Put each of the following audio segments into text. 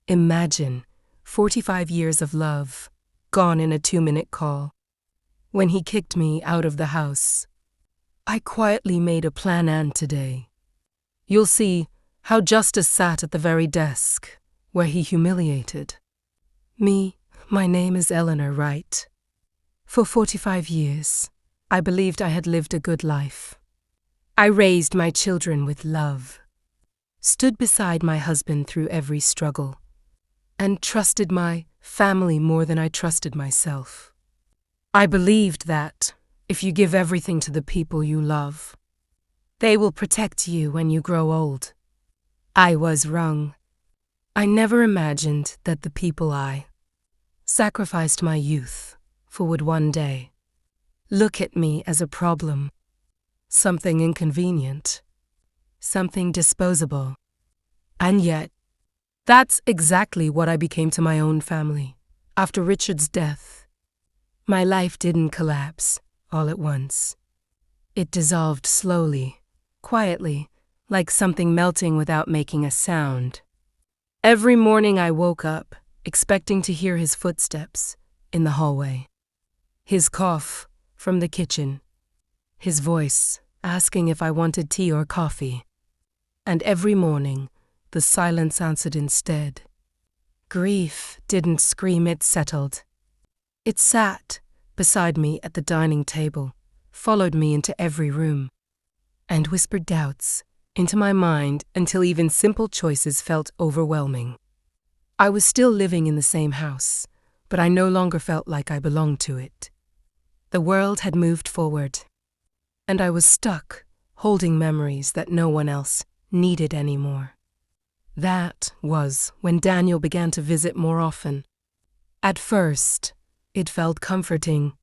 Imagine 45 years of love, gone in a 2-minute call. When he kicked me out of the house, I quietly made a plan, and today you'll see how justice sat at the very desk where he humiliated me. My name is Eleanor Wright. For 45 years, I believed I had lived a good life. I raised my children with love, stood beside my husband through every struggle, and trusted my family more than I trusted myself. I believed that if you give everything to the people you love, they will protect you when you grow old. I was wrong. I never imagined that the people I sacrificed my youth for would one day look at me as a problem, something inconvenient, something disposable. And yet, that's exactly what I became to my own family. After Richard's death, my life didn't collapse all at once. It dissolved slowly, quietly, like something melting without making a sound. Every morning I woke up, expecting to hear his footsteps in the hallway, his cough from the kitchen, his voice asking if I wanted tea or coffee. And every morning, the silence answered instead. Grief didn't scream, it settled. It sat beside me at the dining table, followed me into every room, and whispered doubts into my mind until even simple choices felt overwhelming. I was still living in the same house, but I no longer felt like I belonged to it. The world had moved forward, and I was stuck, holding memories that no one else needed anymore. That was when Daniel began to visit more often. At first, it felt comforting.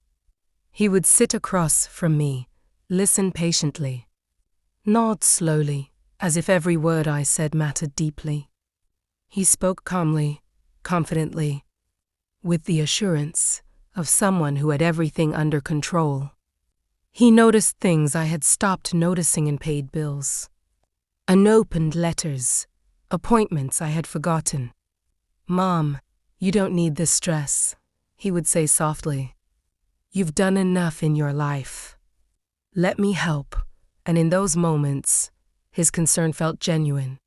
He would sit across from me, listen patiently, nod slowly, as if every word I said mattered deeply. He spoke calmly, confidently, with the assurance of someone who had everything under control. He noticed things I had stopped noticing in paid bills, unopened letters, appointments I had forgotten. "Mom, you don't need this stress," he would say softly. "You've done enough in your life. Let me help." And in those moments, his concern felt genuine.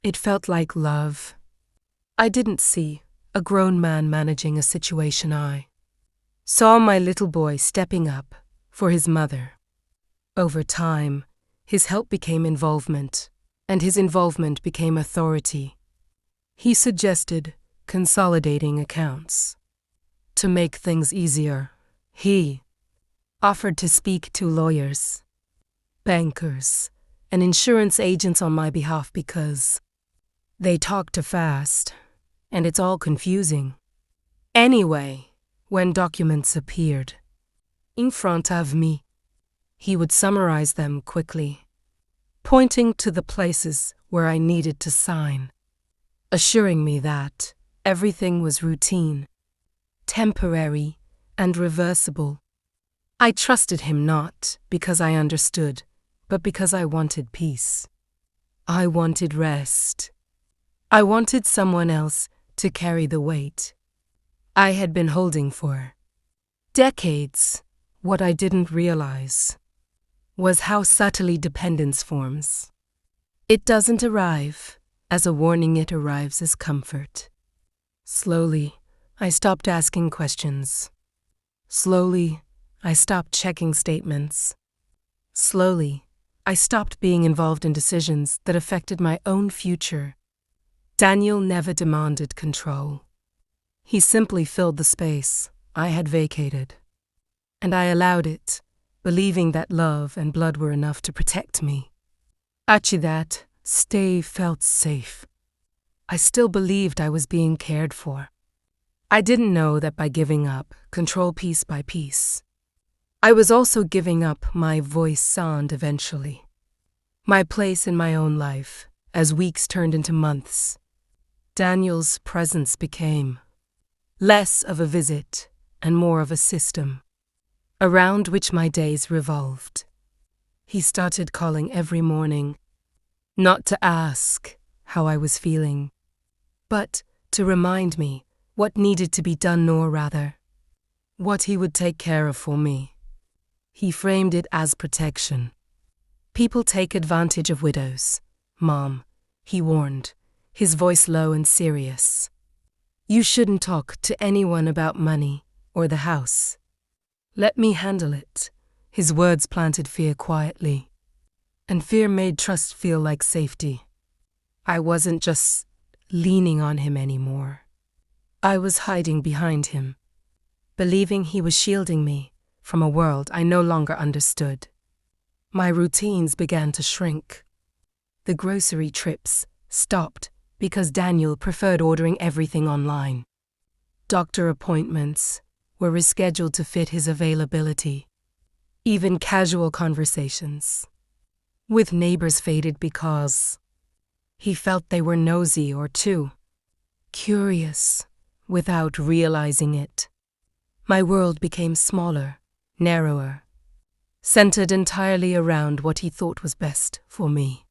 It felt like love. I didn't see a grown man managing a situation. I saw my little boy stepping up for his mother. Over time, his help became involvement, and his involvement became authority. He suggested consolidating accounts. To make things easier, he offered to speak to lawyers, bankers, and insurance agents on my behalf because they talk too fast, and it's all confusing. Anyway, when documents appeared in front of me, he would summarize them quickly, pointing to the places where I needed to sign, assuring me that everything was routine, temporary, and reversible. I trusted him not because I understood, but because I wanted peace. I wanted rest. I wanted someone else to carry the weight I had been holding for decades. What I didn't realize was how subtly dependence forms. It doesn't arrive as a warning, it arrives as comfort. Slowly, I stopped asking questions. Slowly, I stopped checking statements. Slowly, I stopped being involved in decisions that affected my own future. Daniel never demanded control. He simply filled the space I had vacated. And I allowed it, believing that love and blood were enough to protect me. Actually, that stay felt safe. I still believed I was being cared for. I didn't know that by giving up control piece by piece, I was also giving up my voice sound eventually. My place in my own life, as weeks turned into months. Daniel's presence became less of a visit and more of a system, around which my days revolved. He started calling every morning, not to ask how I was feeling, but to remind me what needed to be done, nor rather, what he would take care of for me. He framed it as protection. People take advantage of widows, Mom, he warned, his voice low and serious. You shouldn't talk to anyone about money or the house. Let me handle it. His words planted fear quietly, and fear made trust feel like safety. I wasn't just leaning on him anymore. I was hiding behind him, believing he was shielding me from a world I no longer understood. My routines began to shrink. The grocery trips stopped because Daniel preferred ordering everything online. Doctor appointments were rescheduled to fit his availability. Even casual conversations with neighbors faded because he felt they were nosy or too curious without realizing it. My world became smaller, narrower, centered entirely around what he thought was best for me.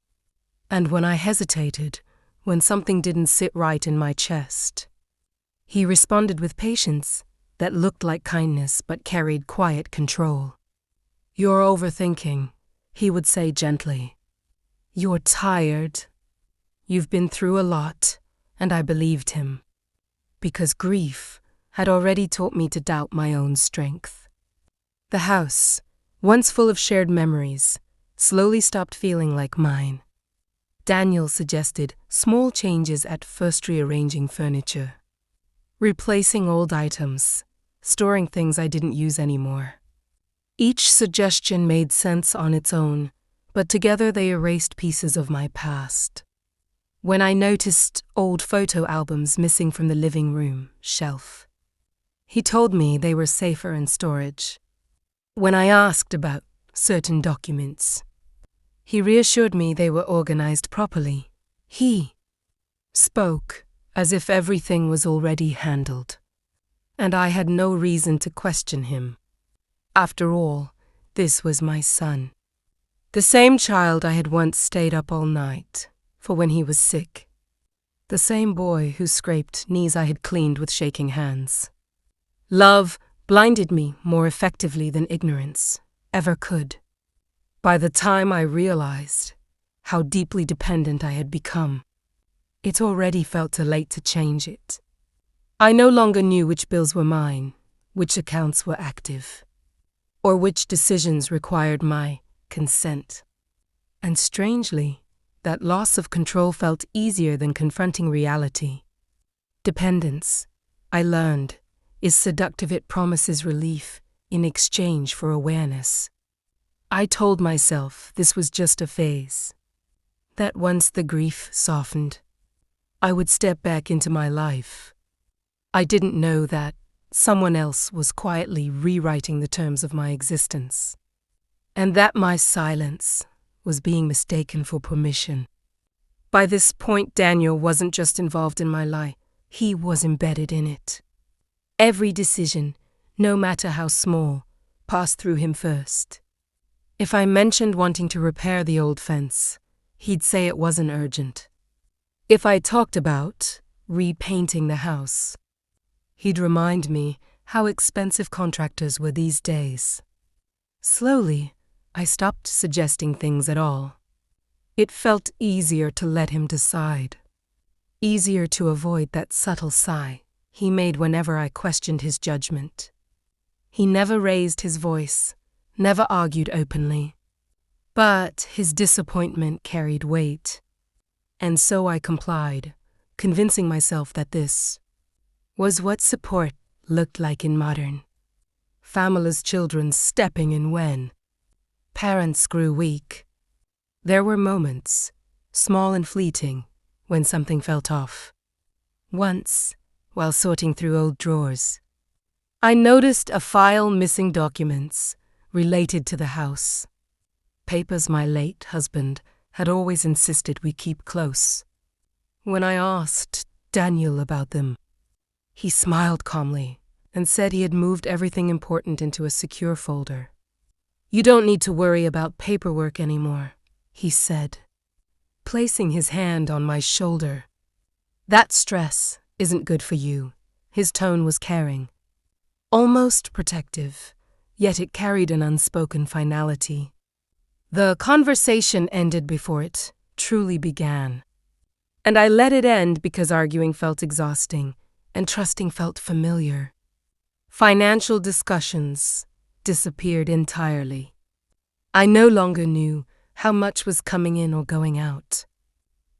And when I hesitated, when something didn't sit right in my chest, he responded with patience that looked like kindness but carried quiet control. You're overthinking, he would say gently. You're tired. You've been through a lot, and I believed him, because grief had already taught me to doubt my own strength. The house, once full of shared memories, slowly stopped feeling like mine. Daniel suggested small changes at first, rearranging furniture, replacing old items, storing things I didn't use anymore. Each suggestion made sense on its own, but together they erased pieces of my past. When I noticed old photo albums missing from the living room shelf, he told me they were safer in storage. When I asked about certain documents, he reassured me they were organized properly. He spoke as if everything was already handled, and I had no reason to question him. After all, this was my son, the same child I had once stayed up all night for when he was sick, the same boy whose scraped knees I had cleaned with shaking hands. Love blinded me more effectively than ignorance ever could. By the time I realized how deeply dependent I had become, it already felt too late to change it. I no longer knew which bills were mine, which accounts were active, or which decisions required my consent. And strangely, that loss of control felt easier than confronting reality. Dependence, I learned, is seductive. It promises relief in exchange for awareness. I told myself this was just a phase, that once the grief softened, I would step back into my life. I didn't know that someone else was quietly rewriting the terms of my existence, and that my silence was being mistaken for permission. By this point, Daniel wasn't just involved in my life, he was embedded in it. Every decision, no matter how small, passed through him first. If I mentioned wanting to repair the old fence, he'd say it wasn't urgent. If I talked about repainting the house, he'd remind me how expensive contractors were these days. Slowly, I stopped suggesting things at all. It felt easier to let him decide, easier to avoid that subtle sigh he made whenever I questioned his judgment. He never raised his voice, never argued openly, but his disappointment carried weight. And so I complied, convincing myself that this was what support looked like in modern families. Children stepping in when parents grew weak. There were moments, small and fleeting, when something felt off. Once, while sorting through old drawers, I noticed a file missing documents related to the house, papers my late husband had always insisted we keep close. When I asked Daniel about them, he smiled calmly and said he had moved everything important into a secure folder. You don't need to worry about paperwork anymore, he said, placing his hand on my shoulder. That stress isn't good for you." His tone was caring, almost protective, yet it carried an unspoken finality. The conversation ended before it truly began. And I let it end because arguing felt exhausting and trusting felt familiar. Financial discussions disappeared entirely. I no longer knew how much was coming in or going out.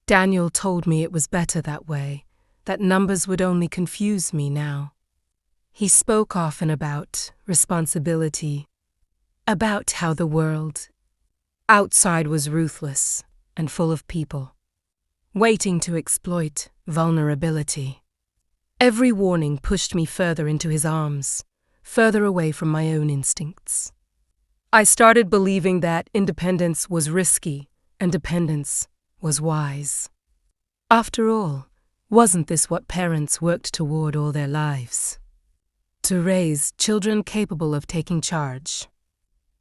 Daniel told me it was better that way, that numbers would only confuse me now. He spoke often about responsibility, about how the world outside was ruthless and full of people, waiting to exploit vulnerability. Every warning pushed me further into his arms, further away from my own instincts. I started believing that independence was risky and dependence was wise. After all, wasn't this what parents worked toward all their lives? To raise children capable of taking charge.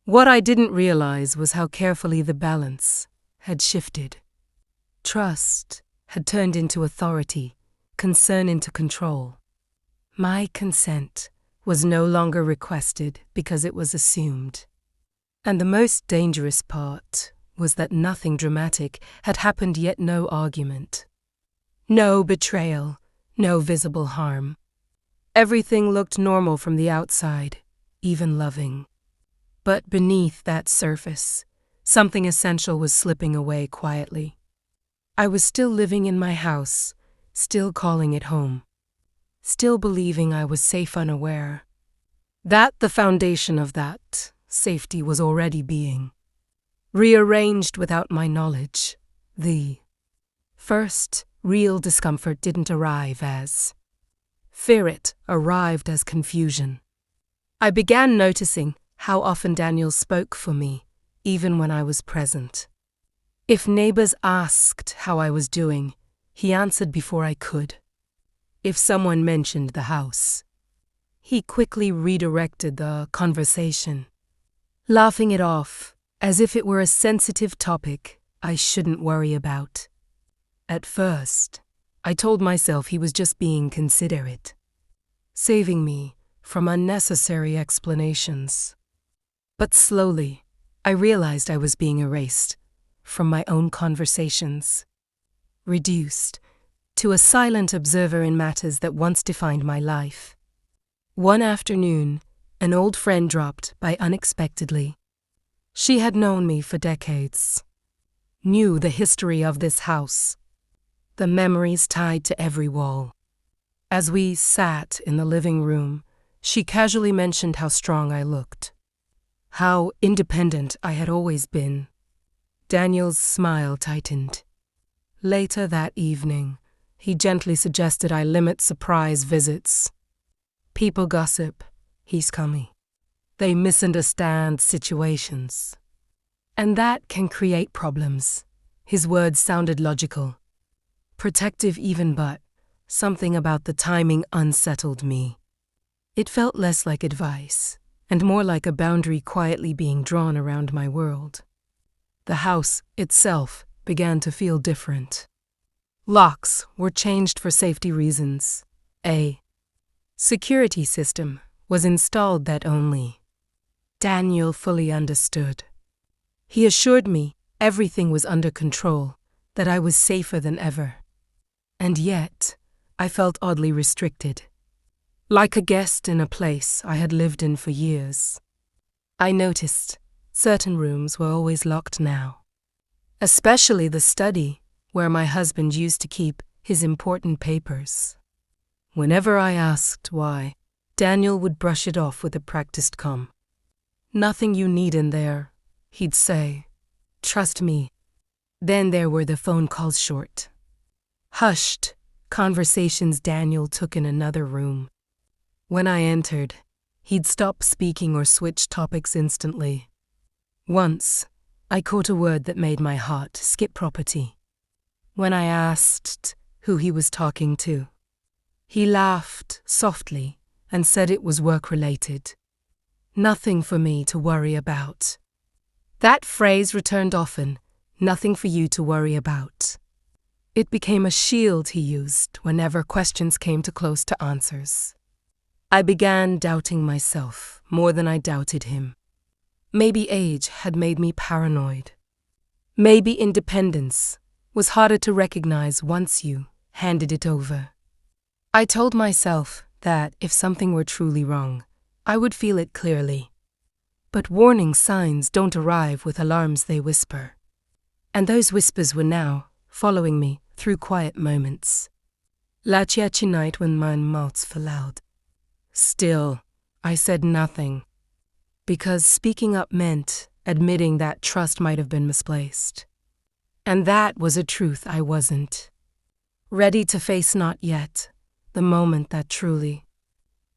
What I didn't realize was how carefully the balance had shifted. Trust had turned into authority, concern into control. My consent was no longer requested because it was assumed. And the most dangerous part was that nothing dramatic had happened, yet no argument. No betrayal, no visible harm. Everything looked normal from the outside, even loving. But beneath that surface, something essential was slipping away quietly. I was still living in my house, still calling it home, still believing I was safe unaware. That the foundation of that safety was already being rearranged without my knowledge. The first real discomfort didn't arrive as fear, it arrived as confusion. I began noticing how often Daniel spoke for me, even when I was present. If neighbors asked how I was doing, he answered before I could. If someone mentioned the house, he quickly redirected the conversation, laughing it off as if it were a sensitive topic I shouldn't worry about. At first, I told myself he was just being considerate, saving me from unnecessary explanations. But slowly, I realized I was being erased from my own conversations, reduced to a silent observer in matters that once defined my life. One afternoon, an old friend dropped by unexpectedly. She had known me for decades, knew the history of this house, the memories tied to every wall. As we sat in the living room, she casually mentioned how strong I looked, how independent I had always been. Daniel's smile tightened. Later that evening, he gently suggested I limit surprise visits. People gossip, he's coming. They misunderstand situations. And that can create problems. His words sounded logical, protective even, but something about the timing unsettled me. It felt less like advice and more like a boundary quietly being drawn around my world. The house itself began to feel different. Locks were changed for safety reasons. A security system was installed that only Daniel fully understood. He assured me everything was under control, that I was safer than ever. And yet, I felt oddly restricted, like a guest in a place I had lived in for years. I noticed certain rooms were always locked now, especially the study where my husband used to keep his important papers. Whenever I asked why, Daniel would brush it off with a practiced calm. "Nothing you need in there," he'd say. "Trust me." Then there were the phone calls, short, hushed conversations Daniel took in another room. When I entered, he'd stop speaking or switch topics instantly. Once, I caught a word that made my heart skip property. When I asked who he was talking to, he laughed softly and said it was work-related. Nothing for me to worry about. That phrase returned often, nothing for you to worry about. It became a shield he used whenever questions came too close to answers. I began doubting myself more than I doubted him. Maybe age had made me paranoid. Maybe independence was harder to recognize once you handed it over. I told myself that if something were truly wrong, I would feel it clearly. But warning signs don't arrive with alarms, they whisper. And those whispers were now following me through quiet moments. Laciaci night when mein mouth verloud. Still, I said nothing, because speaking up meant admitting that trust might have been misplaced. And that was a truth I wasn't ready to face, not yet. The moment that truly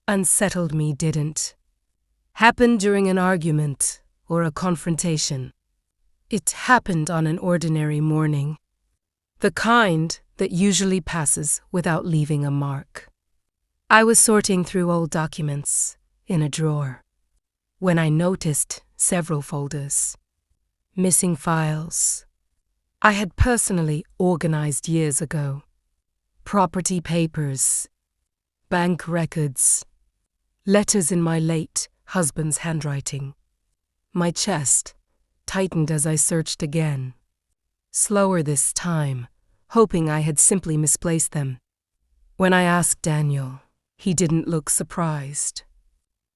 unsettled me didn't happen during an argument or a confrontation. It happened on an ordinary morning, the kind that usually passes without leaving a mark. I was sorting through old documents in a drawer when I noticed several folders, missing files I had personally organized years ago. Property papers, bank records, letters in my late husband's handwriting. My chest tightened as I searched again, slower this time, hoping I had simply misplaced them. When I asked Daniel, he didn't look surprised.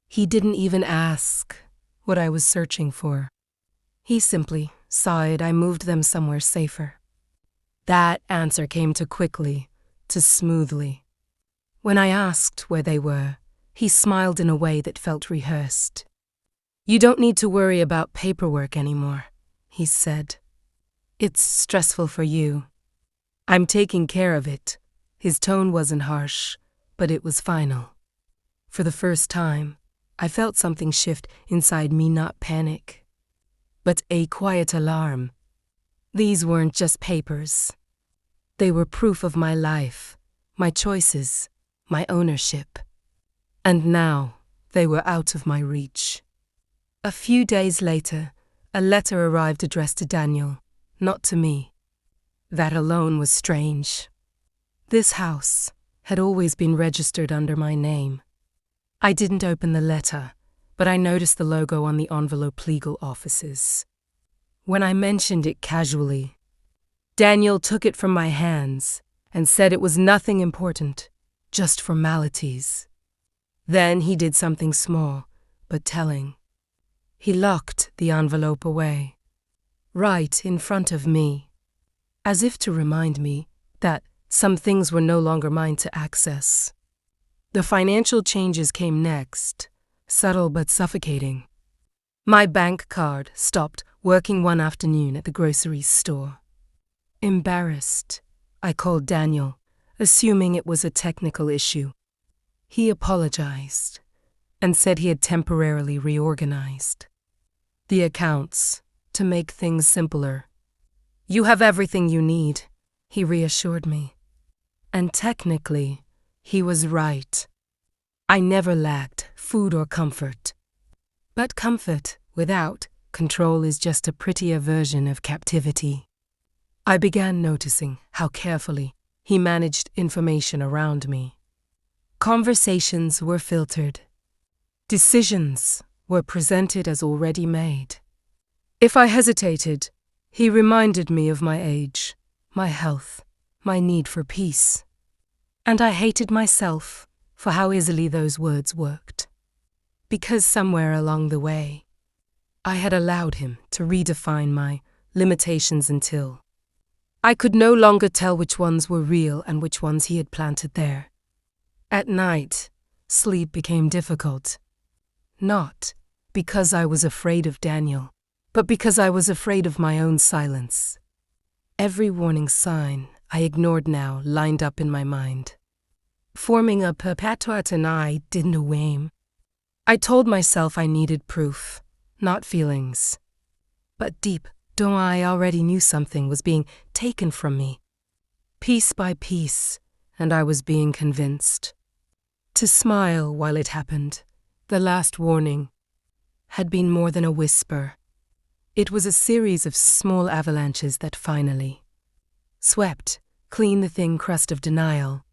He didn't even ask what I was searching for. He simply sighed I moved them somewhere safer. That answer came too quickly, too smoothly. When I asked where they were, he smiled in a way that felt rehearsed. "You don't need to worry about paperwork anymore," he said. "It's stressful for you. I'm taking care of it." His tone wasn't harsh, but it was final. For the first time, I felt something shift inside me, not panic, but a quiet alarm. These weren't just papers. They were proof of my life, my choices, my ownership. And now they were out of my reach. A few days later, a letter arrived addressed to Daniel, not to me. That alone was strange. This house had always been registered under my name. I didn't open the letter, but I noticed the logo on the envelope, legal offices. When I mentioned it casually, Daniel took it from my hands and said it was nothing important, just formalities. Then he did something small, but telling. He locked the envelope away, right in front of me, as if to remind me that some things were no longer mine to access. The financial changes came next, subtle but suffocating. My bank card stopped working one afternoon at the grocery store. Embarrassed, I called Daniel, assuming it was a technical issue. He apologized and said he had temporarily reorganized the accounts to make things simpler. "You have everything you need," he reassured me. And technically, he was right. I never lacked food or comfort. But comfort without control is just a prettier version of captivity. I began noticing how carefully he managed information around me. Conversations were filtered. Decisions were presented as already made. If I hesitated, he reminded me of my age, my health, my need for peace. And I hated myself for how easily those words worked. Because somewhere along the way, I had allowed him to redefine my limitations until I could no longer tell which ones were real and which ones he had planted there. At night, sleep became difficult. Not because I was afraid of Daniel, but because I was afraid of my own silence. Every warning sign I ignored now lined up in my mind, forming a perpetuate and I didn't know. I told myself I needed proof, not feelings. But deep down I already knew something was being taken from me, piece by piece, and I was being convinced. To smile while it happened, the last warning, had been more than a whisper. It was a series of small avalanches that finally swept clean the thin crust of denial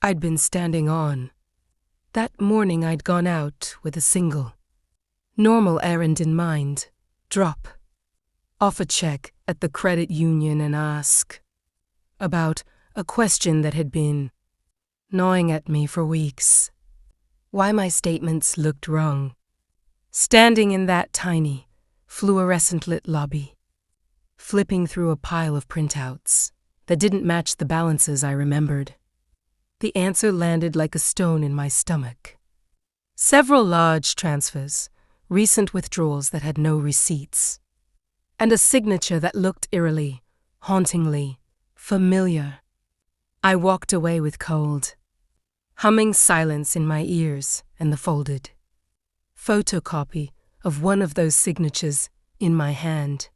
I'd been standing on. That morning I'd gone out with a single, normal errand in mind: drop off a check at the credit union and ask about a question that had been gnawing at me for weeks. Why my statements looked wrong. Standing in that tiny, fluorescent-lit lobby, flipping through a pile of printouts that didn't match the balances I remembered, the answer landed like a stone in my stomach. Several large transfers, recent withdrawals that had no receipts, and a signature that looked eerily, hauntingly familiar. I walked away with cold, humming silence in my ears and the folded photocopy of one of those signatures in my hand.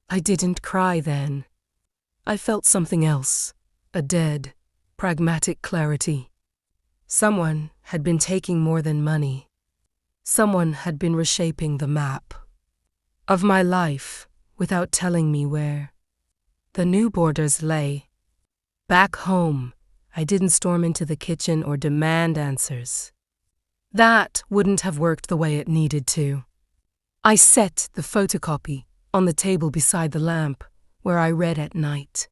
I didn't cry then. I felt something else, a dead, pragmatic clarity. Someone had been taking more than money. Someone had been reshaping the map of my life without telling me where the new borders lay. Back home, I didn't storm into the kitchen or demand answers. That wouldn't have worked the way it needed to. I set the photocopy on the table beside the lamp where I read at night,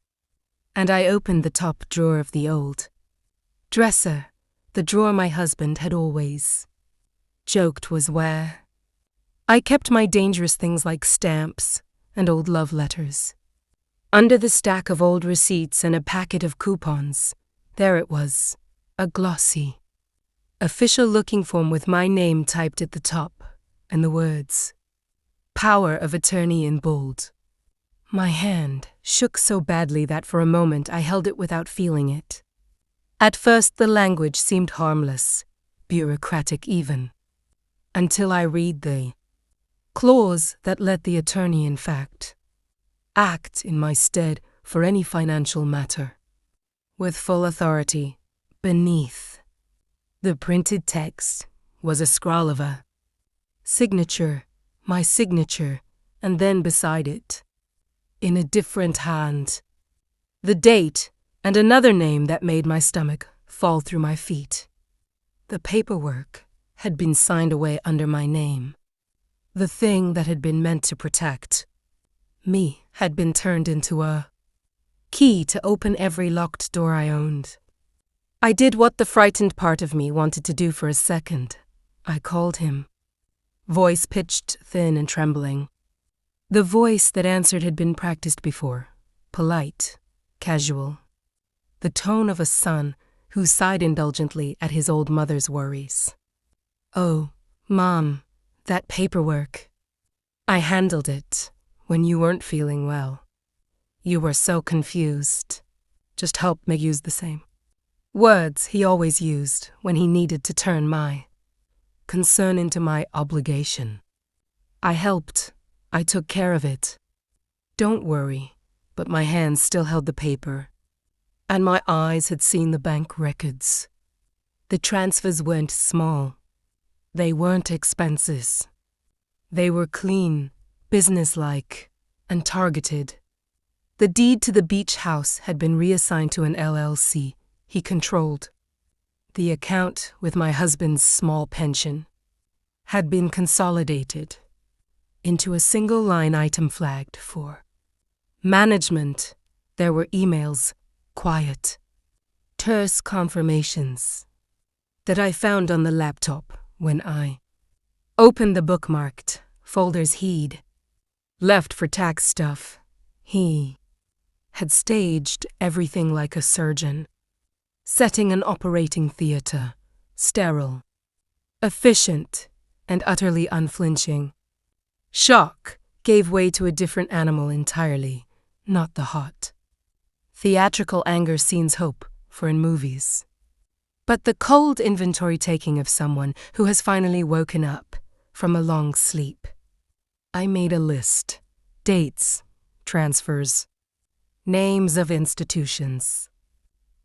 and I opened the top drawer of the old dresser, the drawer my husband had always joked was where I kept my dangerous things like stamps and old love letters. Under the stack of old receipts and a packet of coupons, there it was, a glossy, official-looking form with my name typed at the top and the words, "Power of Attorney" in bold. My hand shook so badly that for a moment I held it without feeling it. At first the language seemed harmless, bureaucratic even, until I read the clause that let the attorney, in fact, act in my stead for any financial matter, with full authority. Beneath the printed text was a scrawl of a signature, my signature, and then beside it, in a different hand, the date and another name that made my stomach fall through my feet. The paperwork had been signed away under my name. The thing that had been meant to protect me had been turned into a key to open every locked door I owned. I did what the frightened part of me wanted to do for a second. I called him, voice pitched thin and trembling. The voice that answered had been practiced before, polite, casual. The tone of a son who sighed indulgently at his old mother's worries. "Oh, Mom, that paperwork. I handled it when you weren't feeling well. You were so confused. Just help me use the same words he always used when he needed to turn my concern into my obligation. I helped. I took care of it. Don't worry." But my hands still held the paper, and my eyes had seen the bank records. The transfers weren't small. They weren't expenses. They were clean, businesslike, and targeted. The deed to the beach house had been reassigned to an LLC he controlled. The account with my husband's small pension had been consolidated into a single line item flagged for management. There were emails, quiet, terse confirmations that I found on the laptop when I opened the bookmarked folders he'd left for tax stuff. He had staged everything like a surgeon, setting an operating theater, sterile, efficient, and utterly unflinching. Shock gave way to a different animal entirely, not the hot, theatrical anger scenes hope for in movies, but the cold inventory taking of someone who has finally woken up from a long sleep. I made a list: dates, transfers, names of institutions.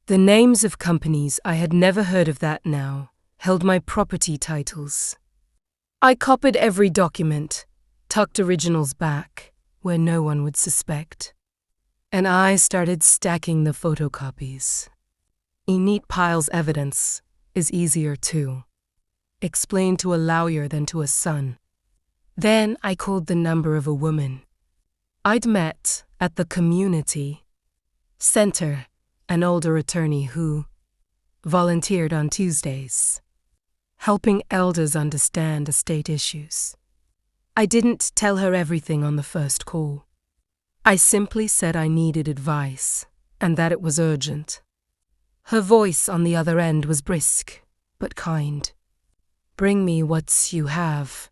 The names of companies I had never heard of that now held my property titles. I copied every document, tucked originals back where no one would suspect. and I started stacking the photocopies. A neat pile's evidence is easier to explain to a lawyer than to a son. Then I called the number of a woman I'd met at the community center, an older attorney who volunteered on Tuesdays, helping elders understand estate issues. I didn't tell her everything on the first call. I simply said I needed advice and that it was urgent. Her voice on the other end was brisk, but kind. Bring me what you have.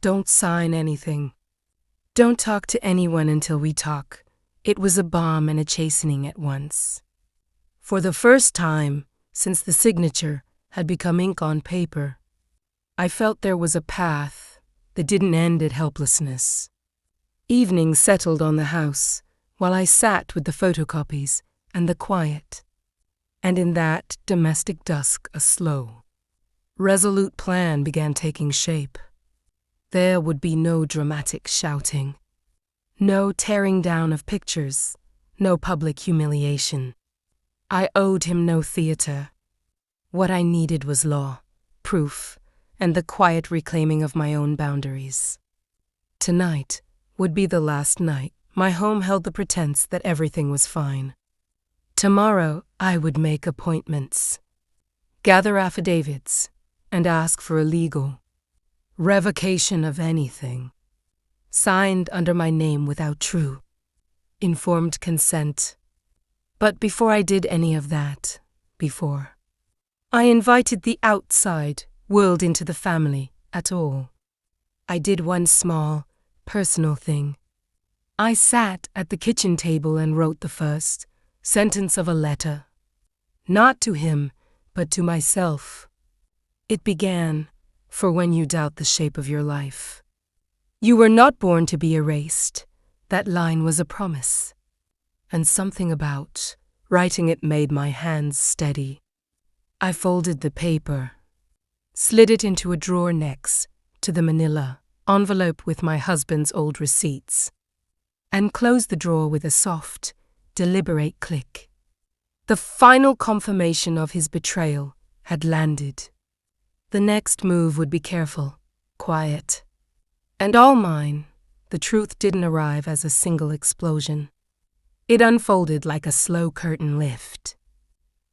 Don't sign anything. Don't talk to anyone until we talk. It was a balm and a chastening at once. For the first time since the signature had become ink on paper, I felt there was a path that didn't end at helplessness. Evening settled on the house while I sat with the photocopies and the quiet, and in that domestic dusk a slow, resolute plan began taking shape. There would be no dramatic shouting, no tearing down of pictures, no public humiliation. I owed him no theater. What I needed was law, proof, and the quiet reclaiming of my own boundaries. Tonight would be the last night my home held the pretense that everything was fine. Tomorrow I would make appointments, gather affidavits, and ask for a legal revocation of anything signed under my name without true, informed consent. But before I did any of that, I invited the outside world into the family at all. I did one small, personal thing. I sat at the kitchen table and wrote the first sentence of a letter, not to him, but to myself. It began, "For when you doubt the shape of your life. You were not born to be erased." That line was a promise, and something about writing it made my hands steady. I folded the paper, slid it into a drawer next to the manila envelope with my husband's old receipts, and closed the drawer with a soft, deliberate click. The final confirmation of his betrayal had landed. The next move would be careful, quiet, and all mine. The truth didn't arrive as a single explosion. It unfolded like a slow curtain lift,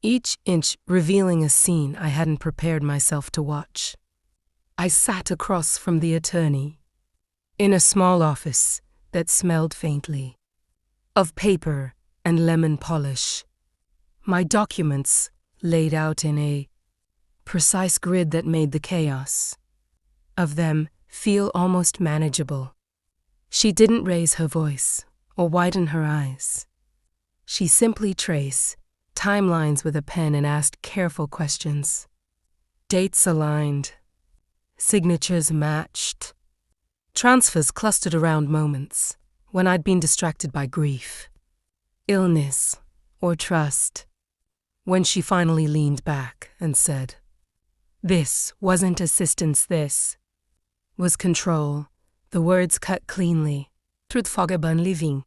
each inch revealing a scene I hadn't prepared myself to watch. I sat across from the attorney, in a small office that smelled faintly of paper and lemon polish, my documents laid out in a precise grid that made the chaos of them feel almost manageable. She didn't raise her voice or widen her eyes. She simply traced timelines with a pen and asked careful questions. Dates aligned, signatures matched, transfers clustered around moments when I'd been distracted by grief, illness, or trust. When she finally leaned back and said, "This wasn't assistance, this was control," the words cut cleanly through the fog of living.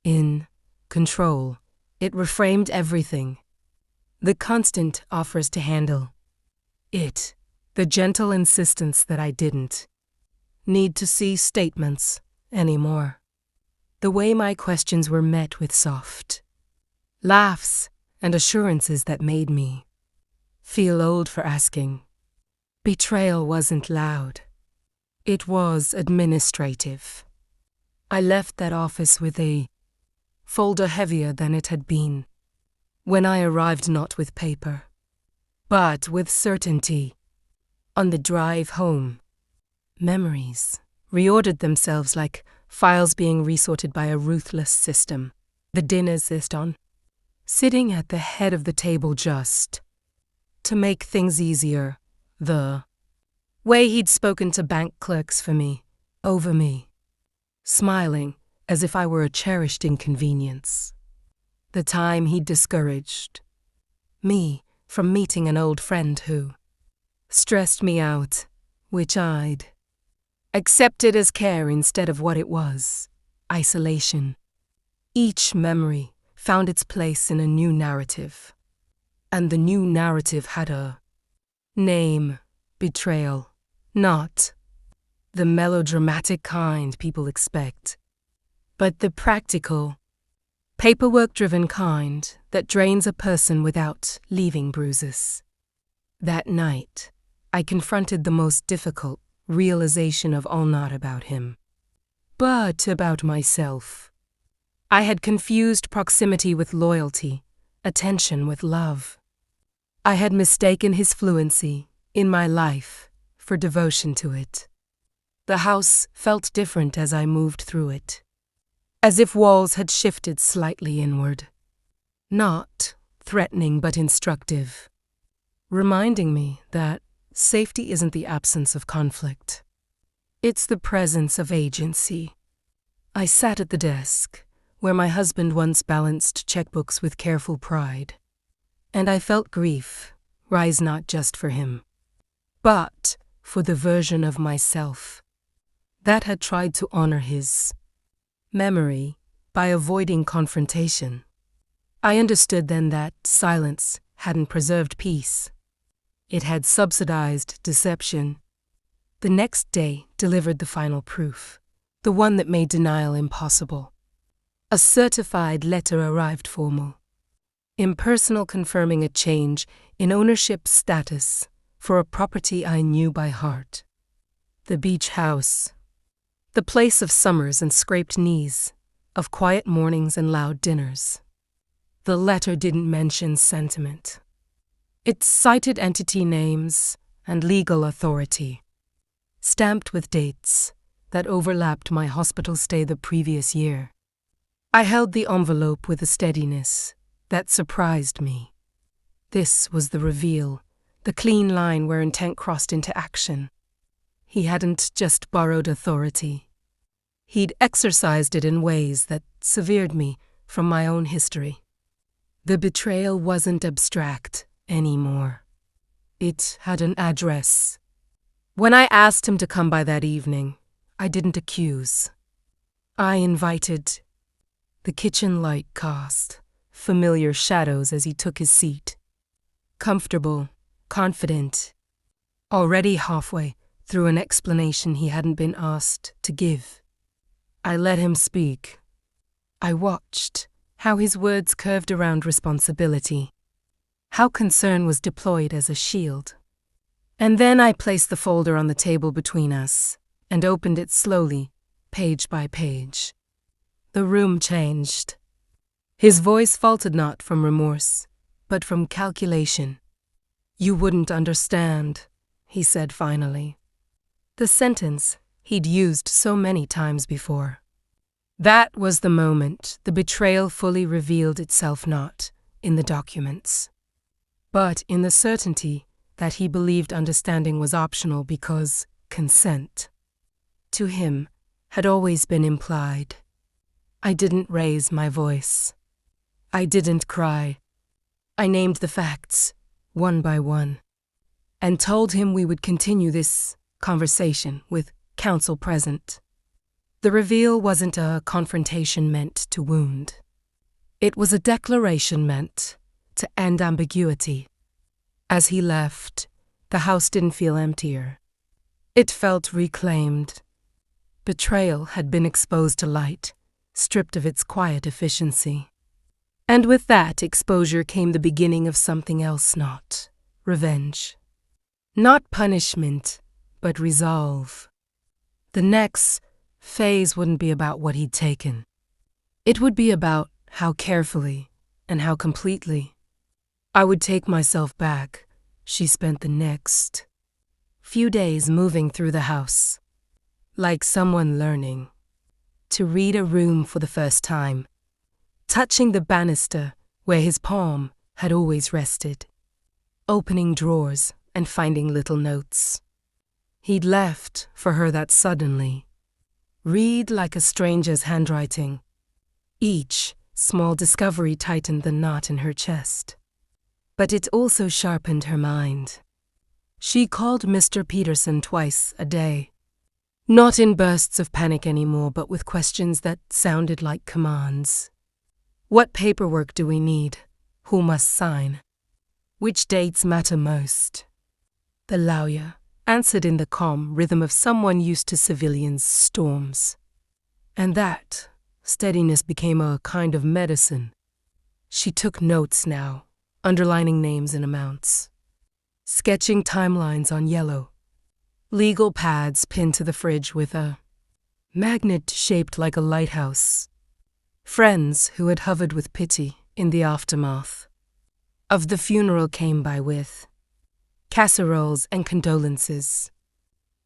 In control, it reframed everything. The constant offers to handle it, the gentle insistence that I didn't need to see statements anymore. The way my questions were met with soft laughs and assurances that made me feel old for asking. Betrayal wasn't loud. It was administrative. I left that office with a folder heavier than it had been when I arrived, not with paper, but with certainty. On the drive home, memories reordered themselves like files being resorted by a ruthless system. The dinner's on, sitting at the head of the table just to make things easier. The way he'd spoken to bank clerks for me, over me, smiling as if I were a cherished inconvenience. The time he'd discouraged me from meeting an old friend who stressed me out, which I'd accepted as care instead of what it was, isolation. Each memory found its place in a new narrative. And the new narrative had a name: betrayal. Not the melodramatic kind people expect, but the practical, paperwork-driven kind that drains a person without leaving bruises. That night, I confronted the most difficult realization of all, not about him, but about myself. I had confused proximity with loyalty, attention with love. I had mistaken his fluency in my life for devotion to it. The house felt different as I moved through it, as if walls had shifted slightly inward. Not threatening but instructive, reminding me that safety isn't the absence of conflict. It's the presence of agency. I sat at the desk, where my husband once balanced checkbooks with careful pride, and I felt grief rise not just for him, but for the version of myself that had tried to honor his memory by avoiding confrontation. I understood then that silence hadn't preserved peace. It had subsidized deception. The next day delivered the final proof, the one that made denial impossible. A certified letter arrived, formal, impersonal, confirming a change in ownership status for a property I knew by heart. The beach house. The place of summers and scraped knees, of quiet mornings and loud dinners. The letter didn't mention sentiment. It cited entity names and legal authority, stamped with dates that overlapped my hospital stay the previous year. I held the envelope with a steadiness that surprised me. This was the reveal, the clean line where intent crossed into action. He hadn't just borrowed authority. He'd exercised it in ways that severed me from my own history. The betrayal wasn't abstract anymore. It had an address. When I asked him to come by that evening, I didn't accuse. I invited. The kitchen light cast familiar shadows as he took his seat. Comfortable, confident, already halfway through an explanation he hadn't been asked to give. I let him speak. I watched how his words curved around responsibility, how concern was deployed as a shield. And then I placed the folder on the table between us and opened it slowly, page by page. The room changed. His voice faltered not from remorse, but from calculation. "You wouldn't understand," he said finally. The sentence he'd used so many times before. That was the moment the betrayal fully revealed itself, not in the documents, but in the certainty that he believed understanding was optional because consent, to him, had always been implied. I didn't raise my voice. I didn't cry. I named the facts, one by one, and told him we would continue this conversation with counsel present. The reveal wasn't a confrontation meant to wound. It was a declaration meant to end ambiguity. As he left, the house didn't feel emptier. It felt reclaimed. Betrayal had been exposed to light, stripped of its quiet efficiency. And with that exposure came the beginning of something else, not revenge. Not punishment, but resolve. The next phase wouldn't be about what he'd taken. It would be about how carefully and how completely I would take myself back. She spent the next few days moving through the house, like someone learning to read a room for the first time, touching the banister where his palm had always rested, opening drawers and finding little notes he'd left for her that suddenly read like a stranger's handwriting. Each small discovery tightened the knot in her chest, but it also sharpened her mind. She called Mr. Peterson twice a day, not in bursts of panic anymore, but with questions that sounded like commands. What paperwork do we need? Who must sign? Which dates matter most? The lawyer answered in the calm rhythm of someone used to civilians' storms. And that steadiness became a kind of medicine. She took notes now, underlining names and amounts, sketching timelines on yellow, legal pads pinned to the fridge with a magnet shaped like a lighthouse. Friends who had hovered with pity in the aftermath of the funeral came by with casseroles and condolences.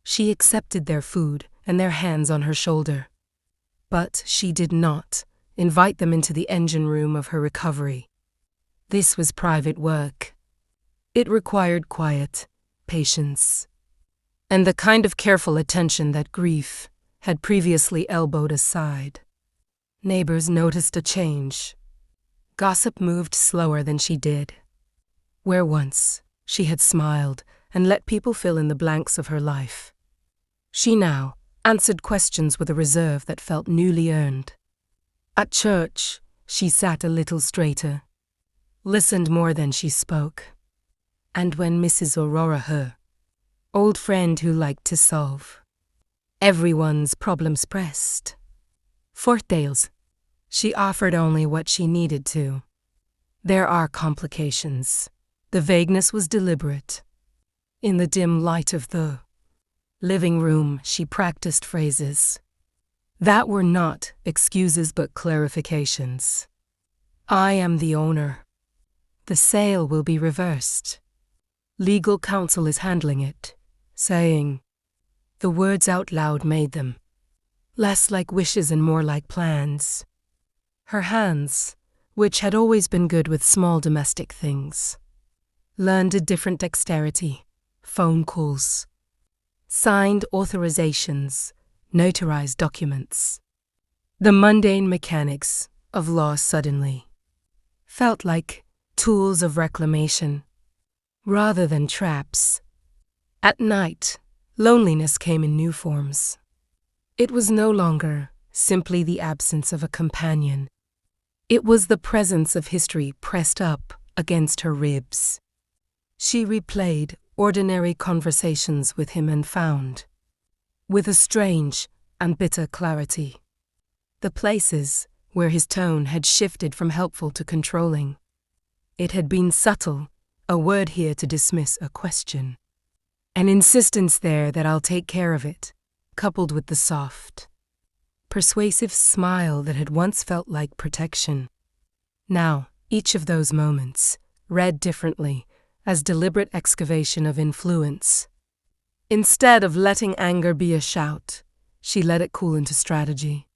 She accepted their food and their hands on her shoulder. But she did not invite them into the engine room of her recovery. This was private work. It required quiet, patience, and the kind of careful attention that grief had previously elbowed aside. Neighbors noticed a change. Gossip moved slower than she did. Where once she had smiled and let people fill in the blanks of her life, she now answered questions with a reserve that felt newly earned. At church, she sat a little straighter, listened more than she spoke. And when Mrs. Aurora, her old friend who liked to solve everyone's problems pressed Forthdale's, she offered only what she needed to. There are complications. The vagueness was deliberate. In the dim light of the living room, she practiced phrases that were not excuses but clarifications. I am the owner. The sale will be reversed. Legal counsel is handling it, saying the words out loud made them less like wishes and more like plans. Her hands, which had always been good with small domestic things, learned a different dexterity. Phone calls, signed authorizations, notarized documents. The mundane mechanics of law suddenly felt like tools of reclamation rather than traps. At night, loneliness came in new forms. It was no longer simply the absence of a companion. It was the presence of history pressed up against her ribs. She replayed ordinary conversations with him and found, with a strange and bitter clarity, the places where his tone had shifted from helpful to controlling. It had been subtle, a word here to dismiss a question, an insistence there that I'll take care of it, coupled with the soft, persuasive smile that had once felt like protection. Now, each of those moments, read differently, as deliberate excavation of influence. Instead of letting anger be a shout, she let it cool into strategy.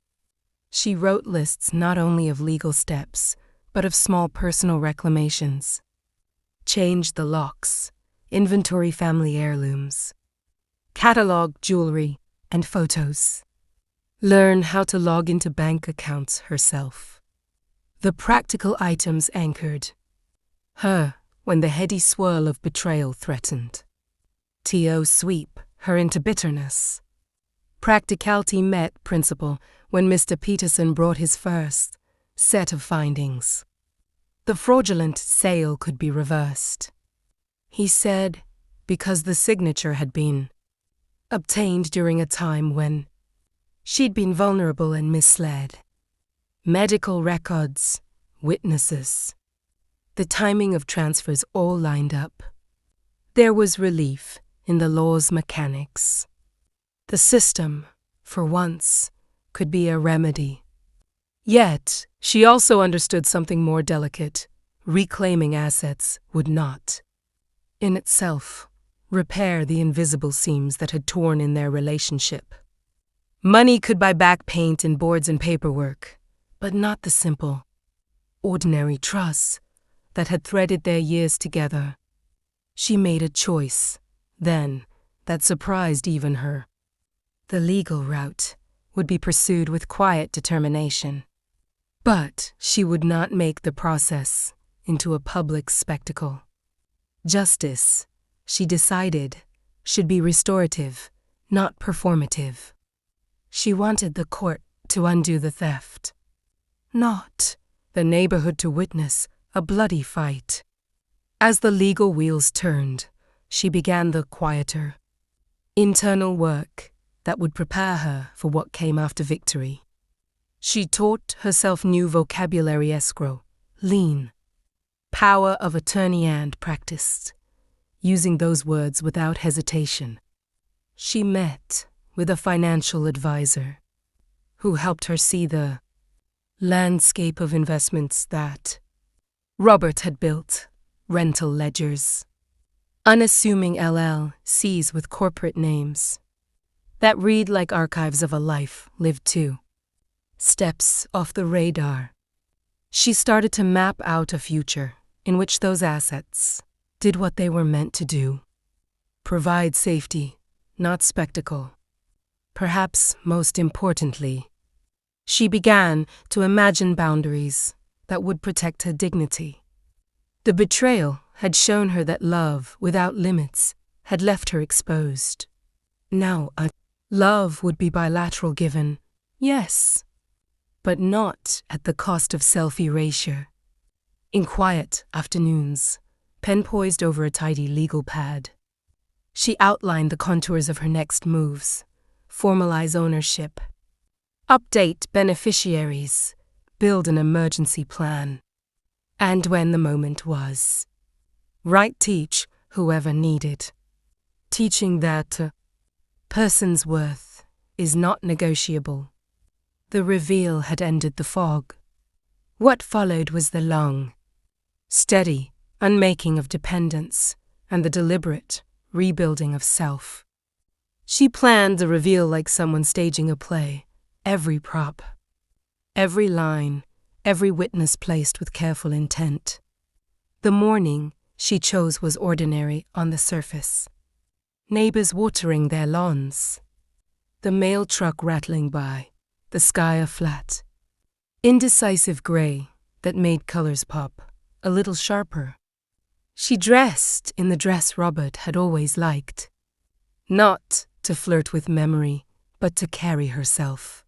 She wrote lists not only of legal steps, but of small personal reclamations. Changed the locks, inventory family heirlooms, catalog jewelry and photos. Learn how to log into bank accounts herself. The practical items anchored her when the heady swirl of betrayal threatened. T.O. sweep her into bitterness. Practicality met principle when Mr. Peterson brought his first set of findings. The fraudulent sale could be reversed. He said because the signature had been obtained during a time when she'd been vulnerable and misled. Medical records, witnesses, the timing of transfers all lined up. There was relief in the law's mechanics. The system, for once, could be a remedy. Yet, she also understood something more delicate. Reclaiming assets would not, in itself, repair the invisible seams that had torn in their relationship. Money could buy back paint and boards and paperwork, but not the simple, ordinary trust that had threaded their years together. She made a choice, then, that surprised even her. The legal route would be pursued with quiet determination. But she would not make the process into a public spectacle. Justice, she decided, should be restorative, not performative. She wanted the court to undo the theft, not the neighborhood to witness a bloody fight. As the legal wheels turned, she began the quieter, internal work that would prepare her for what came after victory. She taught herself new vocabulary: escrow, lien, power of attorney, and practiced using those words without hesitation. She met with a financial advisor who helped her see the landscape of investments that Robert had built: rental ledgers, unassuming LLCs with corporate names that read like archives of a life lived 2 steps off the radar. She started to map out a future in which those assets did what they were meant to do: provide safety, not spectacle. Perhaps most importantly, she began to imagine boundaries that would protect her dignity. The betrayal had shown her that love without limits had left her exposed. Now, love would be bilateral, given, yes, but not at the cost of self-erasure. In quiet afternoons, pen poised over a tidy legal pad, she outlined the contours of her next moves: formalize ownership, update beneficiaries, build an emergency plan, and when the moment was right, teach whoever needed. Teaching that a person's worth is not negotiable. The reveal had ended the fog. What followed was the long, steady unmaking of dependence and the deliberate rebuilding of self. She planned the reveal like someone staging a play: every prop, every line, every witness placed with careful intent. The morning she chose was ordinary on the surface: neighbors watering their lawns, the mail truck rattling by, the sky a flat, indecisive gray that made colors pop a little sharper. She dressed in the dress Robert had always liked, not to flirt with memory, but to carry herself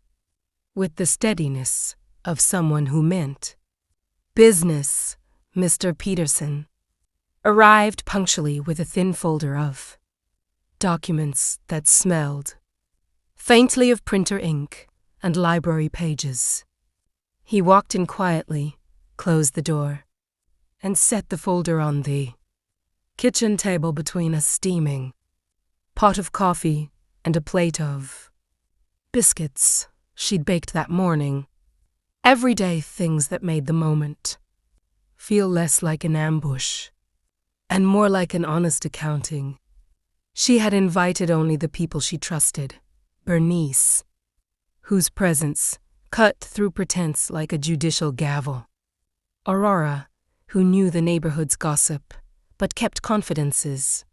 with the steadiness of someone who meant business. Mr. Peterson arrived punctually with a thin folder of documents that smelled faintly of printer ink and library pages. He walked in quietly, closed the door, and set the folder on the kitchen table between a steaming pot of coffee and a plate of biscuits she'd baked that morning. Everyday things that made the moment feel less like an ambush and more like an honest accounting. She had invited only the people she trusted: Bernice, whose presence cut through pretense like a judicial gavel; Aurora, who knew the neighborhood's gossip but kept confidences;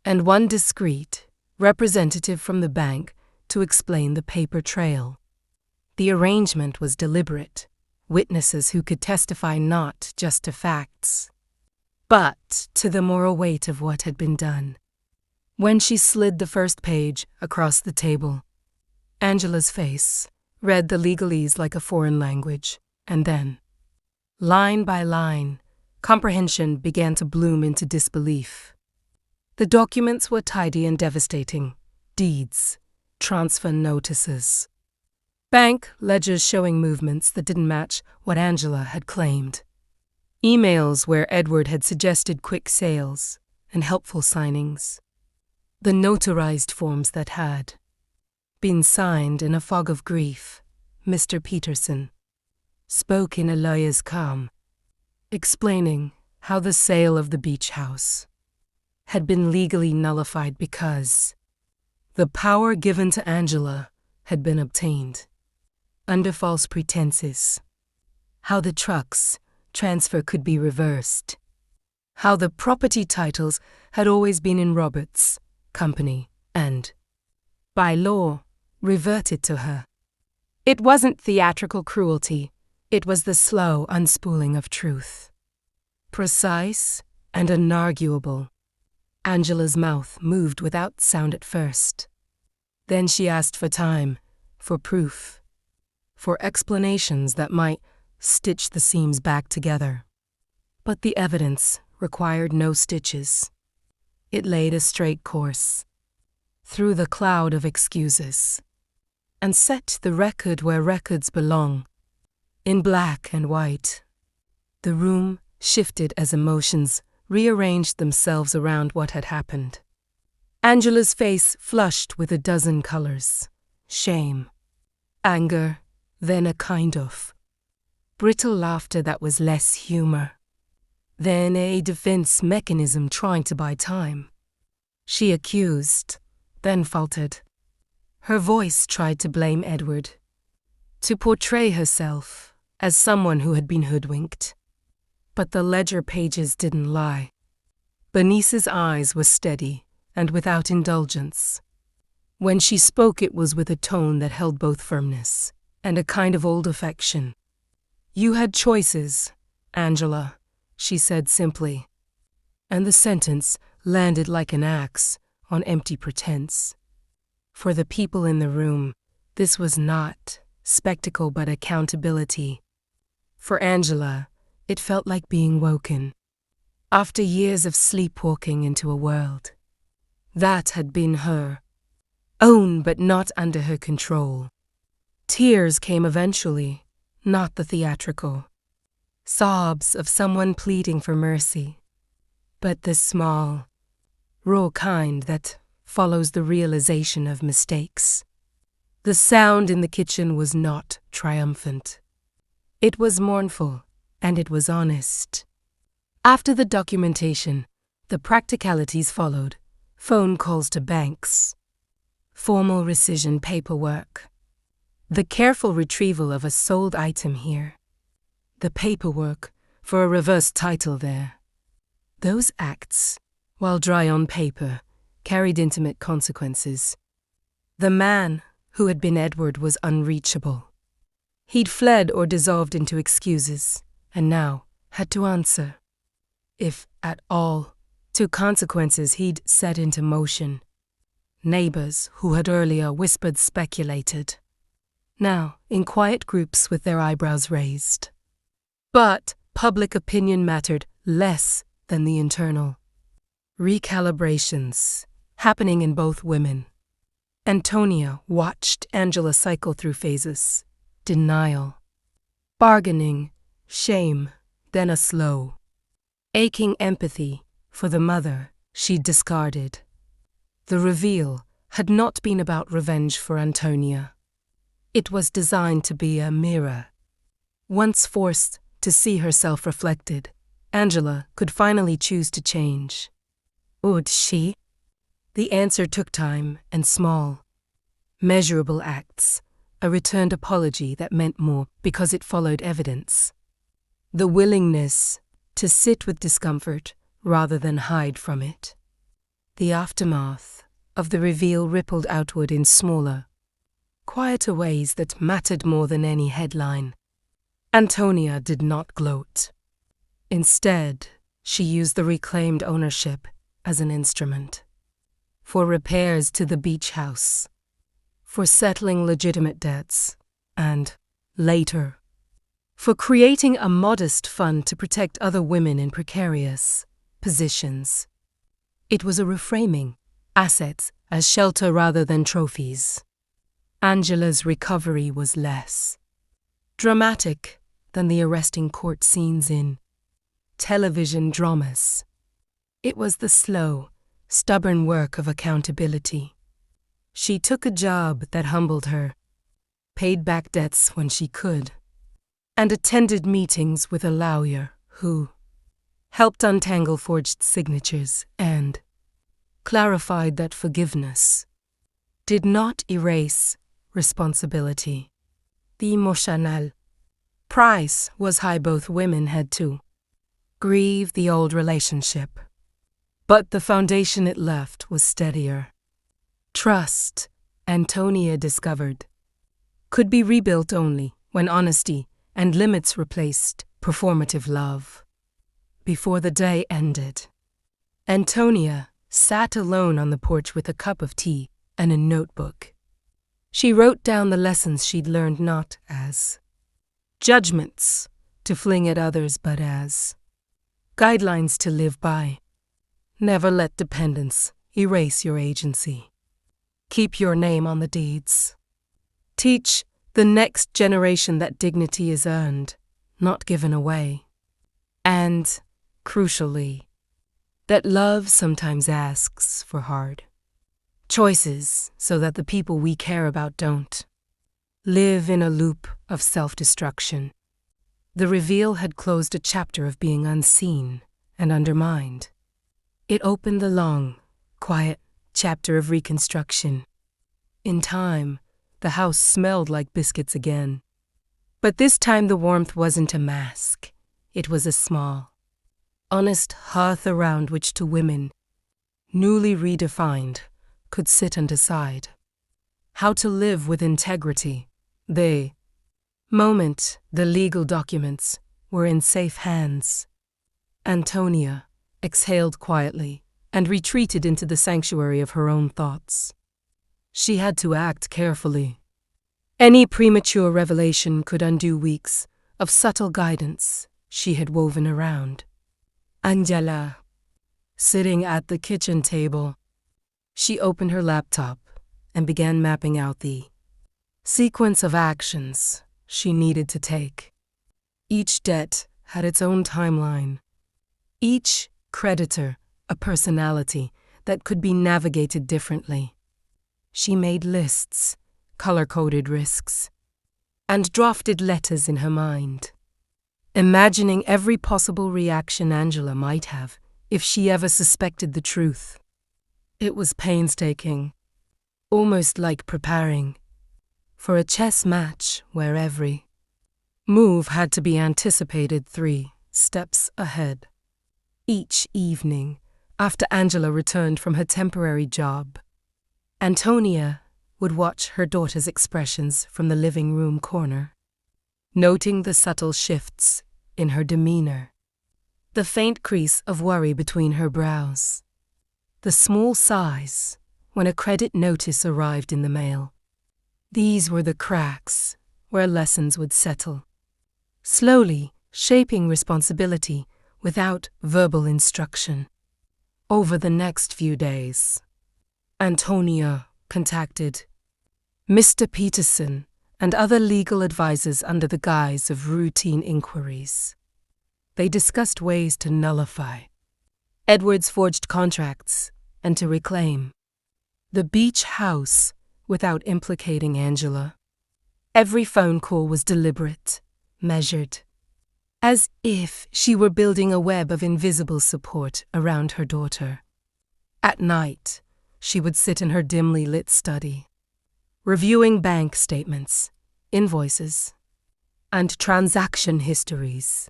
and one discreet representative from the bank to explain the paper trail. The arrangement was deliberate: witnesses who could testify not just to facts, but to the moral weight of what had been done. When she slid the first page across the table, Angela's face read the legalese like a foreign language, and then, line by line, comprehension began to bloom into disbelief. The documents were tidy and devastating: deeds, transfer notices, bank ledgers showing movements that didn't match what Angela had claimed, emails where Edward had suggested quick sales and helpful signings, the notarized forms that had been signed in a fog of grief. Mr. Peterson spoke in a lawyer's calm, explaining how the sale of the beach house had been legally nullified because the power given to Angela had been obtained under false pretenses, how the truck's transfer could be reversed, how the property titles had always been in Robert's company and, by law, reverted to her. It wasn't theatrical cruelty, it was the slow unspooling of truth. Precise and unarguable. Angela's mouth moved without sound at first. Then she asked for time, for proof, for explanations that might stitch the seams back together. But the evidence required no stitches. It laid a straight course through the cloud of excuses and set the record where records belong, in black and white. The room shifted as emotions rearranged themselves around what had happened. Angela's face flushed with a dozen colors: shame, anger, then a kind of brittle laughter that was less humor, then a defense mechanism trying to buy time. She accused, then faltered. Her voice tried to blame Edward, to portray herself as someone who had been hoodwinked. But the ledger pages didn't lie. Bernice's eyes were steady and without indulgence. When she spoke, it was with a tone that held both firmness and a kind of old affection. "You had choices, Angela," she said simply, and the sentence landed like an axe on empty pretense. For the people in the room, this was not spectacle but accountability. For Angela, it felt like being woken, after years of sleepwalking into a world that had been her own but not under her control. Tears came eventually, not the theatrical sobs of someone pleading for mercy, but the small, raw kind that follows the realization of mistakes. The sound in the kitchen was not triumphant. It was mournful, and it was honest. After the documentation, the practicalities followed: phone calls to banks, formal rescission paperwork, the careful retrieval of a sold item here, the paperwork for a reverse title there. Those acts, while dry on paper, carried intimate consequences. The man who had been Edward was unreachable. He'd fled or dissolved into excuses, and now had to answer, if at all, to consequences he'd set into motion. Neighbors who had earlier whispered speculated, now in quiet groups with their eyebrows raised. But public opinion mattered less than the internal recalibrations happening in both women. Antonia watched Angela cycle through phases: denial, bargaining, shame, then a slow, aching empathy for the mother she'd discarded. The reveal had not been about revenge for Antonia. It was designed to be a mirror. Once forced to see herself reflected, Angela could finally choose to change. Would she? The answer took time and small, measurable acts, a returned apology that meant more because it followed evidence. The willingness to sit with discomfort rather than hide from it. The aftermath of the reveal rippled outward in smaller, quieter ways that mattered more than any headline. Antonia did not gloat. Instead, she used the reclaimed ownership as an instrument. For repairs to the beach house, for settling legitimate debts, and, later, for creating a modest fund to protect other women in precarious positions. It was a reframing, assets as shelter rather than trophies. Angela's recovery was less dramatic than the arresting court scenes in television dramas. It was the slow, stubborn work of accountability. She took a job that humbled her, paid back debts when she could, and attended meetings with a lawyer who helped untangle forged signatures and clarified that forgiveness did not erase responsibility. The emotional price was high. Both women had to grieve the old relationship. But the foundation it left was steadier. Trust, Antonia discovered, could be rebuilt only when honesty and limits replaced performative love. Before the day ended, Antonia sat alone on the porch with a cup of tea and a notebook. She wrote down the lessons she'd learned, not as judgments to fling at others but as guidelines to live by. Never let dependence erase your agency. Keep your name on the deeds. Teach the next generation that dignity is earned, not given away. And, crucially, that love sometimes asks for hard choices so that the people we care about don't live in a loop of self-destruction. The reveal had closed a chapter of being unseen and undermined. It opened the long, quiet chapter of reconstruction. In time, the house smelled like biscuits again. But this time the warmth wasn't a mask. It was a small, honest hearth around which two women, newly redefined, could sit and decide how to live with integrity. The moment the legal documents were in safe hands, Antonia exhaled quietly and retreated into the sanctuary of her own thoughts. She had to act carefully. Any premature revelation could undo weeks of subtle guidance she had woven around. Angela, sitting at the kitchen table, she opened her laptop and began mapping out the sequence of actions she needed to take. Each debt had its own timeline. Each creditor a personality that could be navigated differently. She made lists, color-coded risks, and drafted letters in her mind, imagining every possible reaction Angela might have if she ever suspected the truth. It was painstaking, almost like preparing for a chess match where every move had to be anticipated 3 steps ahead. Each evening, after Angela returned from her temporary job, Antonia would watch her daughter's expressions from the living room corner, noting the subtle shifts in her demeanor, the faint crease of worry between her brows, the small sighs when a credit notice arrived in the mail. These were the cracks where lessons would settle, slowly shaping responsibility without verbal instruction. Over the next few days, Antonia contacted Mr. Peterson and other legal advisors under the guise of routine inquiries. They discussed ways to nullify Edward's forged contracts and to reclaim the beach house without implicating Angela. Every phone call was deliberate, measured, as if she were building a web of invisible support around her daughter. At night, she would sit in her dimly lit study, reviewing bank statements, invoices, and transaction histories.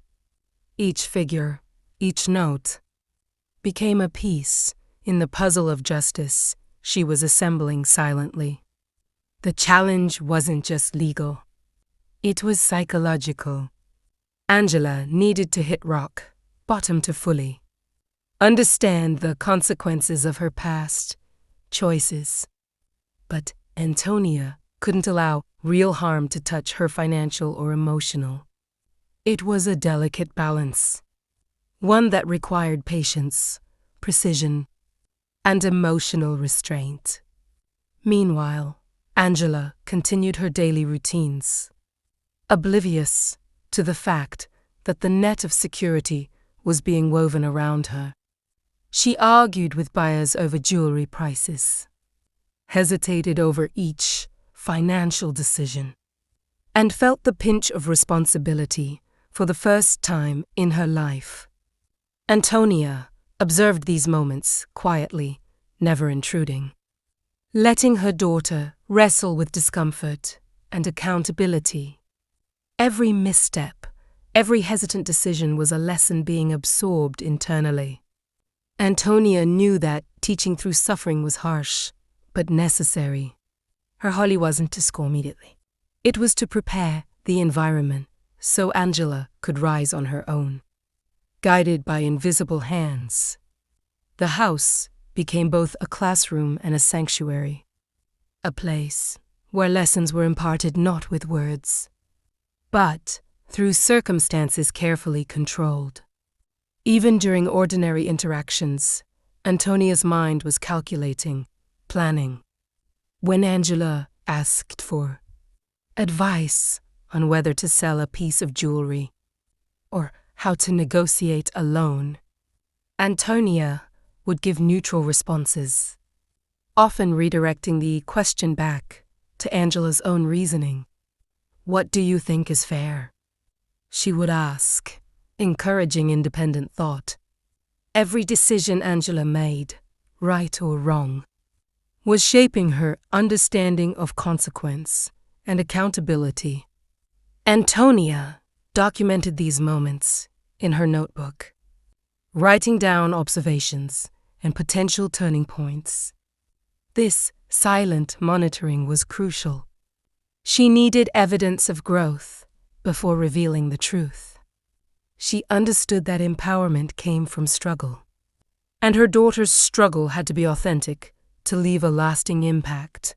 Each figure, each note, became a piece in the puzzle of justice she was assembling silently. The challenge wasn't just legal. It was psychological. Angela needed to hit rock bottom to fully understand the consequences of her past choices. But Antonia couldn't allow real harm to touch her financial or emotional. It was a delicate balance, one that required patience, precision, and emotional restraint. Meanwhile, Angela continued her daily routines, oblivious to the fact that the net of security was being woven around her. She argued with buyers over jewelry prices, hesitated over each financial decision, and felt the pinch of responsibility for the first time in her life. Antonia observed these moments quietly, never intruding, letting her daughter wrestle with discomfort and accountability. Every misstep, every hesitant decision was a lesson being absorbed internally. Antonia knew that teaching through suffering was harsh, but necessary. Her holly wasn't to score immediately. It was to prepare the environment so Angela could rise on her own. Guided by invisible hands, the house became both a classroom and a sanctuary, a place where lessons were imparted not with words, but through circumstances carefully controlled. Even during ordinary interactions, Antonia's mind was calculating, planning. When Angela asked for advice on whether to sell a piece of jewelry or how to negotiate a loan, Antonia would give neutral responses, often redirecting the question back to Angela's own reasoning. "What do you think is fair?" she would ask, encouraging independent thought. Every decision Angela made, right or wrong, was shaping her understanding of consequence and accountability. Antonia documented these moments in her notebook, writing down observations and potential turning points. This silent monitoring was crucial. She needed evidence of growth before revealing the truth. She understood that empowerment came from struggle, and her daughter's struggle had to be authentic to leave a lasting impact.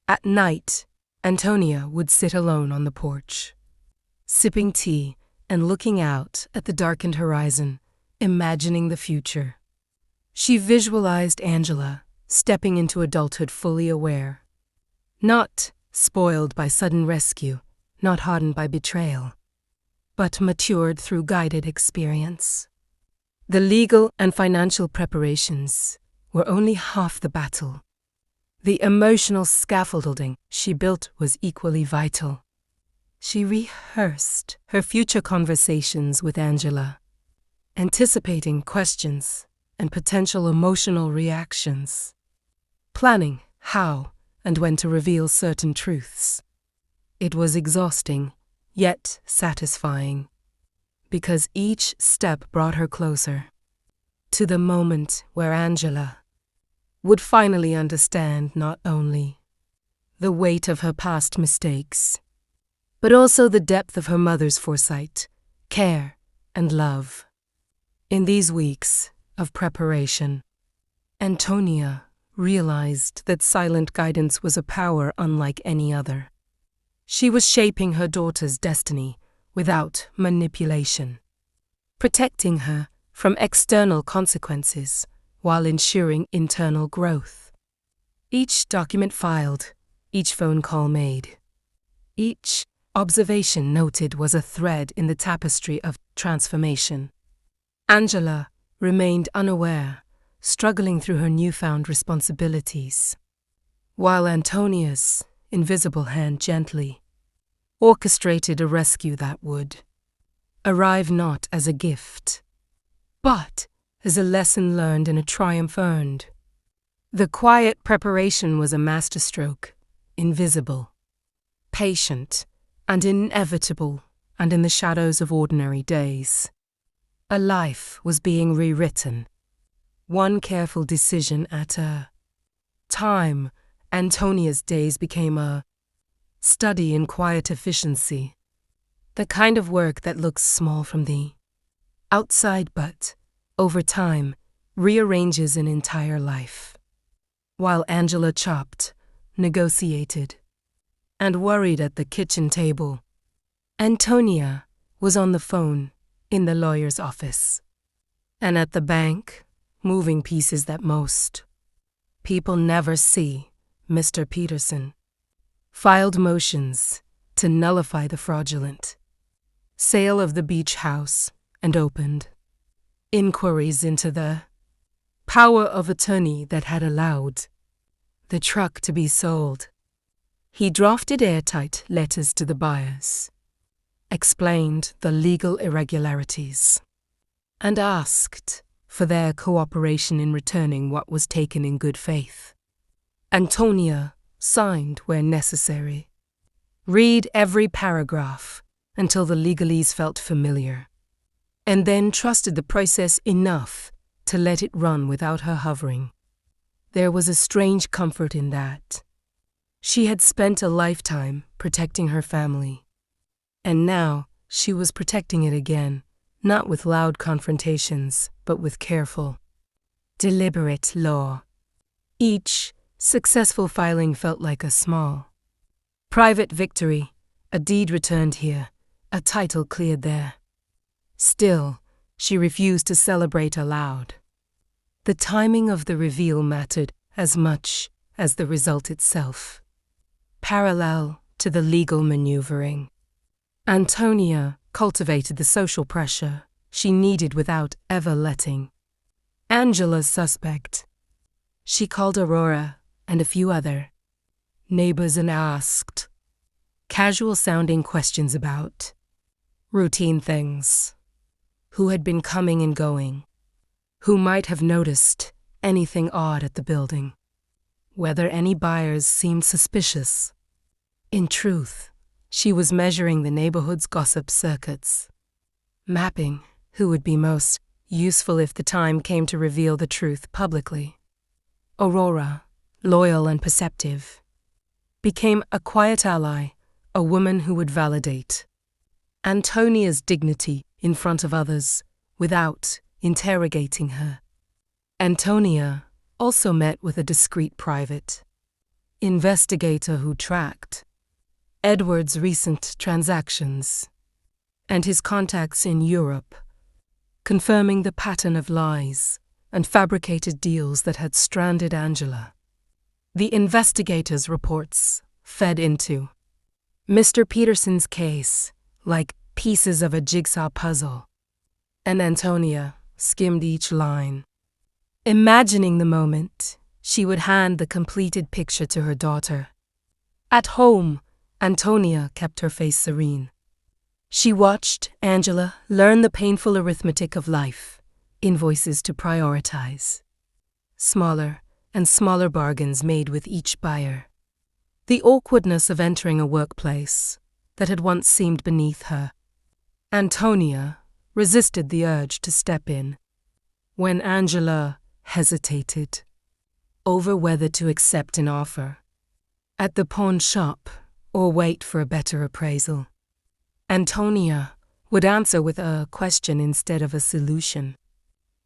At night, Antonia would sit alone on the porch, sipping tea and looking out at the darkened horizon, imagining the future. She visualized Angela stepping into adulthood fully aware, not spoiled by sudden rescue, not hardened by betrayal, but matured through guided experience. The legal and financial preparations were only half the battle. The emotional scaffolding she built was equally vital. She rehearsed her future conversations with Angela, anticipating questions and potential emotional reactions, planning how and when to reveal certain truths. It was exhausting, yet satisfying, because each step brought her closer to the moment where Angela would finally understand not only the weight of her past mistakes, but also the depth of her mother's foresight, care, and love. In these weeks of preparation, Antonia realized that silent guidance was a power unlike any other. She was shaping her daughter's destiny without manipulation, protecting her from external consequences while ensuring internal growth. Each document filed, each phone call made, each observation noted was a thread in the tapestry of transformation. Angela remained unaware, struggling through her newfound responsibilities, while Antonia's invisible hand gently orchestrated a rescue that would arrive not as a gift, but as a lesson learned and a triumph earned. The quiet preparation was a masterstroke, invisible, patient, and inevitable, and in the shadows of ordinary days. A life was being rewritten, one careful decision at a time. Antonia's days became a study in quiet efficiency, the kind of work that looks small from the outside but, over time, rearranges an entire life. While Angela chopped, negotiated, and worried at the kitchen table, Antonia was on the phone in the lawyer's office, and at the bank, moving pieces that most people never see. Mr. Peterson filed motions to nullify the fraudulent sale of the beach house and opened inquiries into the power of attorney that had allowed the truck to be sold. He drafted airtight letters to the buyers, explained the legal irregularities, and asked for their cooperation in returning what was taken in good faith. Antonia signed where necessary. Read every paragraph until the legalese felt familiar, and then trusted the process enough to let it run without her hovering. There was a strange comfort in that. She had spent a lifetime protecting her family, and now she was protecting it again, not with loud confrontations, but with careful, deliberate law. Each successful filing felt like a small, private victory, a deed returned here, A title cleared there. Still, she refused to celebrate aloud. The timing of the reveal mattered as much as the result itself. Parallel to the legal maneuvering, Antonia cultivated the social pressure she needed without ever letting Angela suspect. She called Aurora and a few other neighbors and asked casual-sounding questions about routine things. Who had been coming and going? Who might have noticed anything odd at the building? Whether any buyers seemed suspicious. In truth, she was measuring the neighborhood's gossip circuits, mapping who would be most useful if the time came to reveal the truth publicly. Aurora, loyal and perceptive, became a quiet ally, a woman who would validate Antonia's dignity in front of others without interrogating her. Antonia also met with a discreet private investigator who tracked Edward's recent transactions and his contacts in Europe, confirming the pattern of lies and fabricated deals that had stranded Angela. The investigator's reports fed into Mr. Peterson's case like pieces of a jigsaw puzzle, and Antonia skimmed each line, imagining the moment she would hand the completed picture to her daughter. At home, Antonia kept her face serene. She watched Angela learn the painful arithmetic of life, invoices to prioritize, smaller and smaller bargains made with each buyer. The awkwardness of entering a workplace that had once seemed beneath her. Antonia resisted the urge to step in when Angela hesitated over whether to accept an offer at the pawn shop or wait for a better appraisal. Antonia would answer with a question instead of a solution.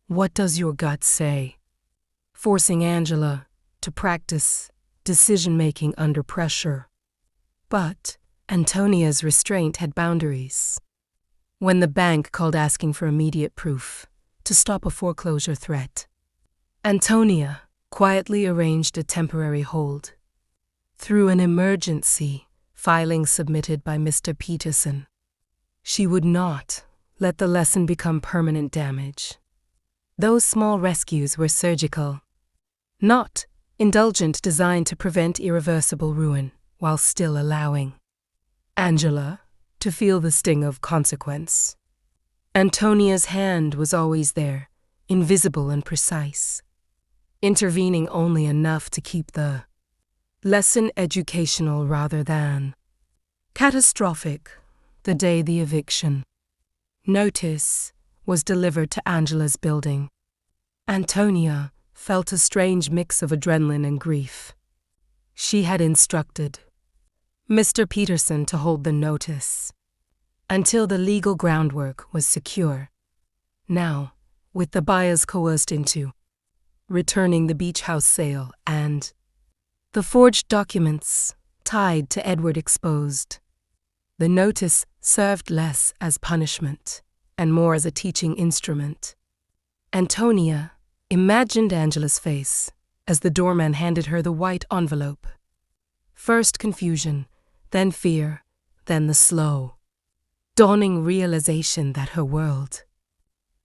What does your gut say? Forcing Angela to practice decision-making under pressure. But Antonia's restraint had boundaries. When the bank called asking for immediate proof to stop a foreclosure threat, Antonia quietly arranged a temporary hold through an emergency filing submitted by Mr. Peterson. She would not let the lesson become permanent damage. Those small rescues were surgical, not indulgent, designed to prevent irreversible ruin while still allowing Angela to feel the sting of consequence. Antonia's hand was always there, invisible and precise, intervening only enough to keep the lesson educational rather than catastrophic. The day the eviction notice was delivered to Angela's building, Antonia felt a strange mix of adrenaline and grief. She had instructed Mr. Peterson to hold the notice until the legal groundwork was secure. Now, with the buyers coerced into returning the beach house sale and the forged documents tied to Edward exposed, the notice served less as punishment and more as a teaching instrument. Antonia imagined Angela's face as the doorman handed her the white envelope. First confusion, then fear, then the slow, dawning realization that her world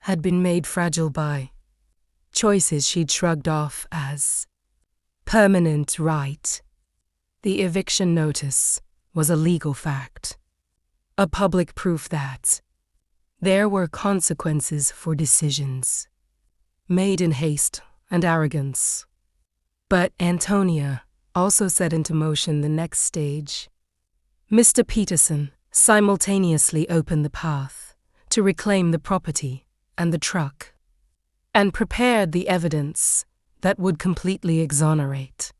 had been made fragile by choices she'd shrugged off as permanent right. The eviction notice was a legal fact, a public proof that there were consequences for decisions made in haste and arrogance. But Antonia also set into motion the next stage. Mr. Peterson simultaneously opened the path to reclaim the property and the truck, and prepared the evidence that would completely exonerate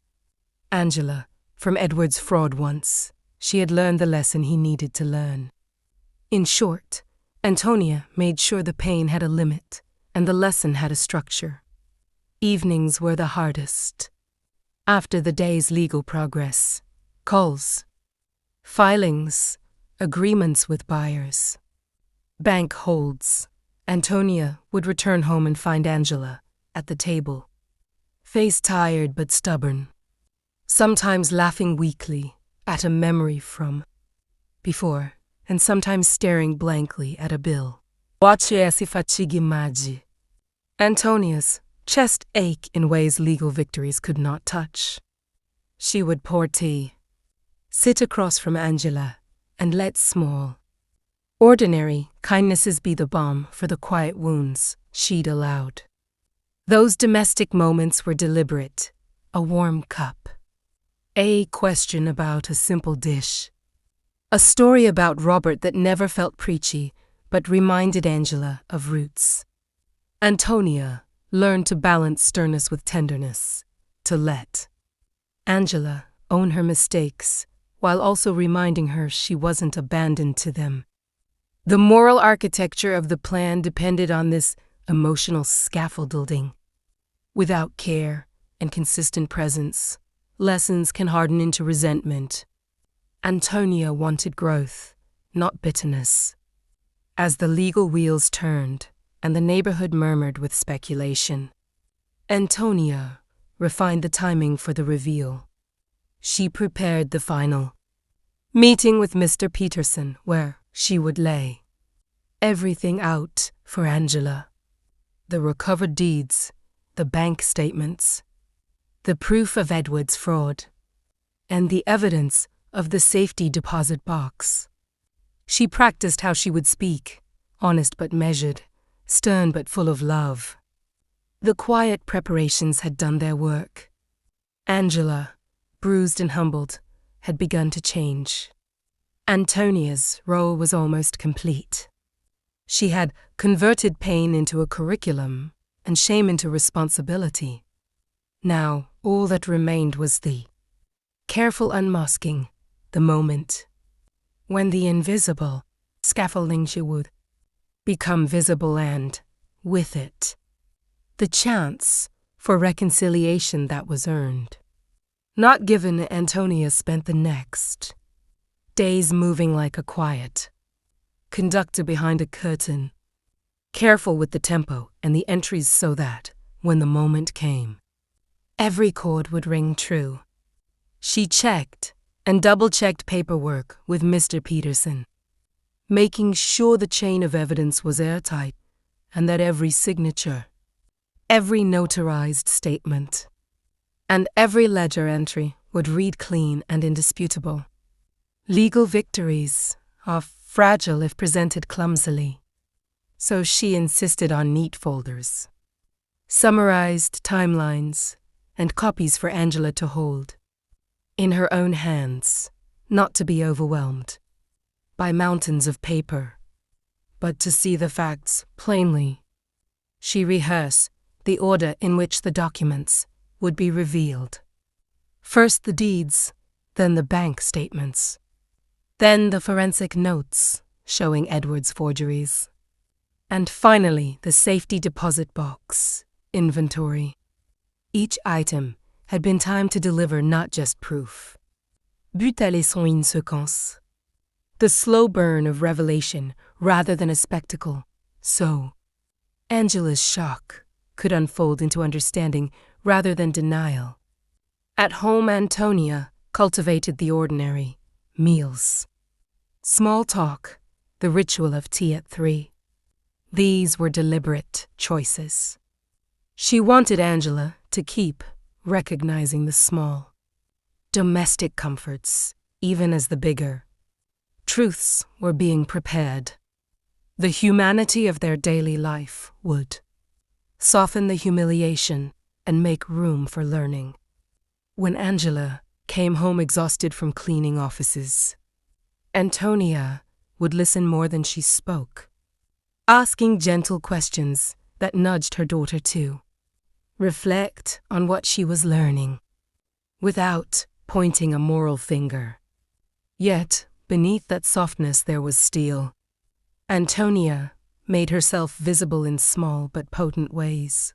Angela from Edward's fraud once she had learned the lesson he needed to learn. In short, Antonia made sure the pain had a limit and the lesson had a structure. Evenings were the hardest. After the day's legal progress, calls, filings, agreements with buyers, bank holds. Antonia would return home and find Angela at the table, face tired but stubborn, sometimes laughing weakly at a memory from before, and sometimes staring blankly at a bill. Watch esse fatigue magi. Antonia's chest ached in ways legal victories could not touch. She would pour tea, sit across from Angela, and let small, ordinary kindnesses be the balm for the quiet wounds she'd allowed. Those domestic moments were deliberate, a warm cup, a question about a simple dish, a story about Robert that never felt preachy but reminded Angela of roots. Antonia learned to balance sternness with tenderness, to let Angela own her mistakes while also reminding her she wasn't abandoned to them. The moral architecture of the plan depended on this emotional scaffolding. Without care and consistent presence, lessons can harden into resentment. Antonia wanted growth, not bitterness. As the legal wheels turned and the neighborhood murmured with speculation, Antonia refined the timing for the reveal. She prepared the final meeting with Mr. Peterson, where she would lay everything out for Angela. The recovered deeds, the bank statements, the proof of Edward's fraud, and the evidence of the safety deposit box. She practiced how she would speak, honest but measured, stern but full of love. The quiet preparations had done their work. Angela, bruised and humbled, had begun to change. Antonia's role was almost complete. She had converted pain into a curriculum and shame into responsibility. Now, all that remained was the careful unmasking, the moment when the invisible scaffolding she would become visible and, with it, the chance for reconciliation that was earned. Not given, Antonia spent the next days moving like a quiet conductor behind a curtain, careful with the tempo and the entries so that, when the moment came, every chord would ring true. She checked and double-checked paperwork with Mr. Peterson, making sure the chain of evidence was airtight and that every signature, every notarized statement, and every ledger entry would read clean and indisputable. Legal victories are fragile if presented clumsily, so she insisted on neat folders, summarized timelines, and copies for Angela to hold in her own hands, not to be overwhelmed by mountains of paper, but to see the facts plainly. She rehearsed the order in which the documents would be revealed. First the deeds, then the bank statements, then the forensic notes showing Edward's forgeries, and finally the safety deposit box inventory. Each item had been timed to deliver not just proof, but à son une séquence, the slow burn of revelation rather than a spectacle, so Angela's shock could unfold into understanding rather than denial. At home, Antonia cultivated the ordinary meals, small talk, the ritual of tea at 3. These were deliberate choices. She wanted Angela to keep recognizing the small, domestic comforts, even as the bigger truths were being prepared. The humanity of their daily life would soften the humiliation and make room for learning. When Angela came home exhausted from cleaning offices, Antonia would listen more than she spoke, asking gentle questions that nudged her daughter to reflect on what she was learning, without pointing a moral finger. Yet, beneath that softness there was steel. Antonia made herself visible in small but potent ways,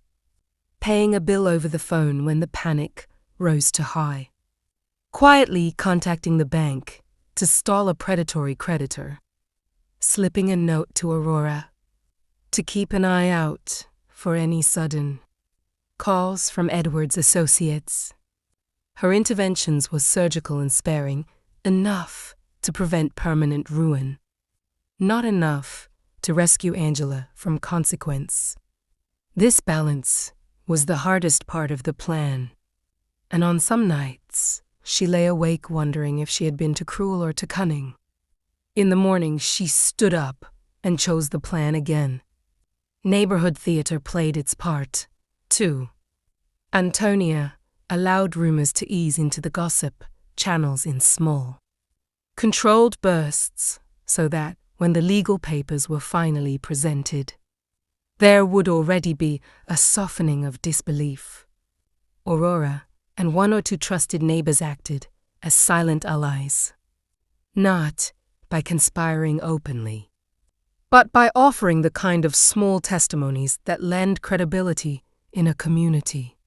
paying a bill over the phone when the panic rose to high, quietly contacting the bank to stall a predatory creditor, slipping a note to Aurora to keep an eye out for any sudden calls from Edward's associates. Her interventions were surgical and sparing, enough to prevent permanent ruin, not enough to rescue Angela from consequence. This balance was the hardest part of the plan, and on some nights she lay awake wondering if she had been too cruel or too cunning. In the morning she stood up and chose the plan again. Neighborhood theater played its part, too. Antonia allowed rumors to ease into the gossip channels in small, controlled bursts so that, when the legal papers were finally presented, there would already be a softening of disbelief. Aurora and one or two trusted neighbors acted as silent allies, not by conspiring openly, but by offering the kind of small testimonies that lend credibility in a community.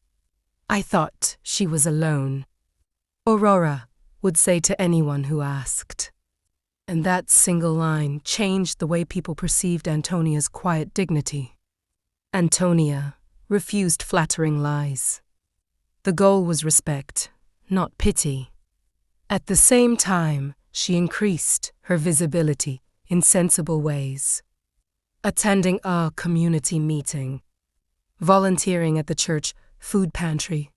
"I thought she was alone," Aurora would say to anyone who asked. And that single line changed the way people perceived Antonia's quiet dignity. Antonia refused flattering lies. The goal was respect, not pity. At the same time, she increased her visibility in sensible ways, attending a community meeting, volunteering at the church food pantry,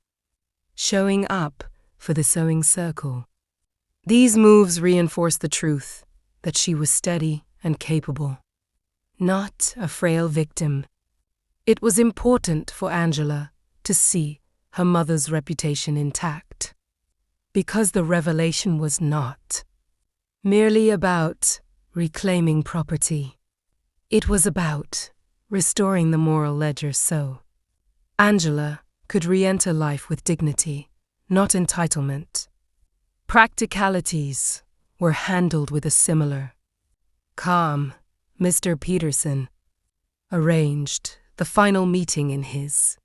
showing up for the sewing circle. These moves reinforced the truth that she was steady and capable, not a frail victim. It was important for Angela to see her mother's reputation intact, because the revelation was not merely about reclaiming property. It was about restoring the moral ledger so Angela could re-enter life with dignity, not entitlement. Practicalities were handled with a similar calm. Mr. Peterson arranged the final meeting in his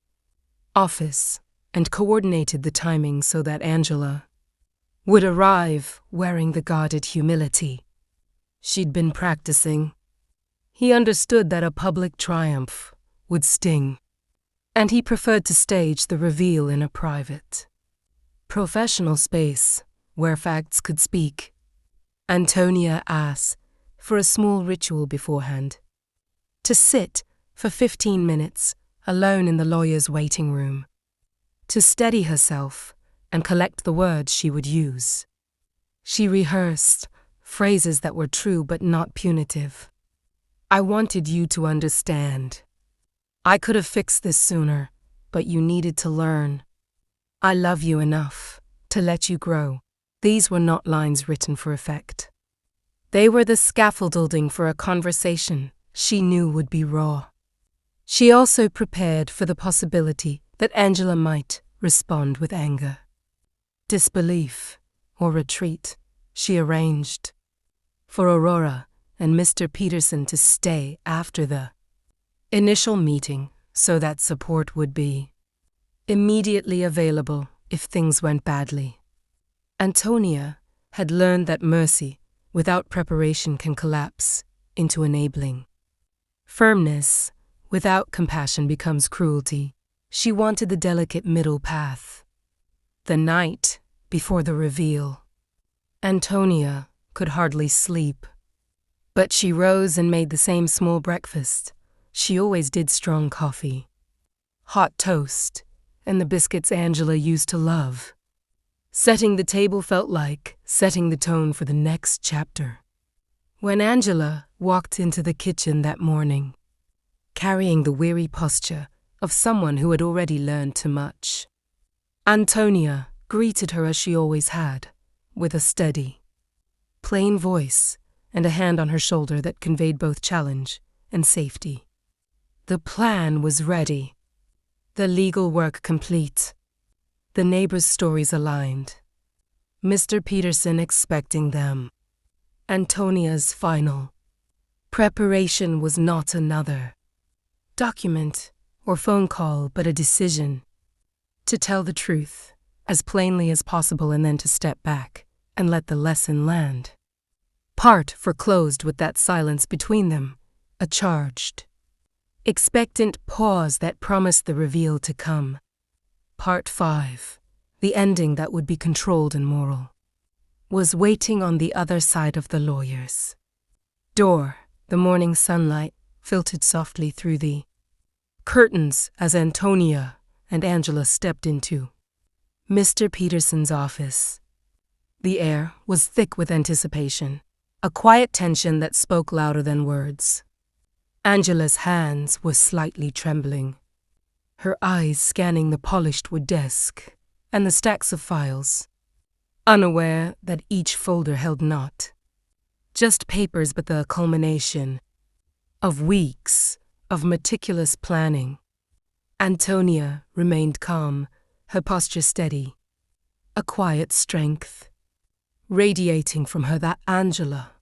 office and coordinated the timing so that Angela would arrive wearing the guarded humility she'd been practicing. He understood that a public triumph would sting, and he preferred to stage the reveal in a private, professional space where facts could speak. Antonia asked for a small ritual beforehand, to sit for 15 minutes alone in the lawyer's waiting room, to steady herself and collect the words she would use. She rehearsed phrases that were true but not punitive. "I wanted you to understand. I could have fixed this sooner, but you needed to learn. I love you enough to let you grow." These were not lines written for effect. They were the scaffolding for a conversation she knew would be raw. She also prepared for the possibility that Angela might respond with anger, disbelief, or retreat. She arranged for Aurora and Mr. Peterson to stay after the initial meeting so that support would be immediately available if things went badly. Antonia had learned that mercy without preparation can collapse into enabling. Firmness without compassion becomes cruelty. She wanted the delicate middle path. The night before the reveal, Antonia could hardly sleep. But she rose and made the same small breakfast. She always did: strong coffee, hot toast, and the biscuits Angela used to love. Setting the table felt like setting the tone for the next chapter. When Angela walked into the kitchen that morning, carrying the weary posture of someone who had already learned too much, Antonia greeted her as she always had, with a steady, plain voice and a hand on her shoulder that conveyed both challenge and safety. The plan was ready, the legal work complete, the neighbors' stories aligned, Mr. Peterson expecting them. Antonia's final preparation was not another document or phone call, but a decision to tell the truth as plainly as possible and then to step back and let the lesson land. Part foreclosed with that silence between them, a charged, expectant pause that promised the reveal to come. Part 5, the ending that would be controlled and moral, was waiting on the other side of the lawyer's door. The morning sunlight filtered softly through the curtains as Antonia and Angela stepped into Mr. Peterson's office. The air was thick with anticipation, a quiet tension that spoke louder than words. Angela's hands were slightly trembling, her eyes scanning the polished wood desk and the stacks of files, unaware that each folder held not just papers but the culmination of weeks of meticulous planning. Antonia remained calm, her posture steady, a quiet strength radiating from her that Angela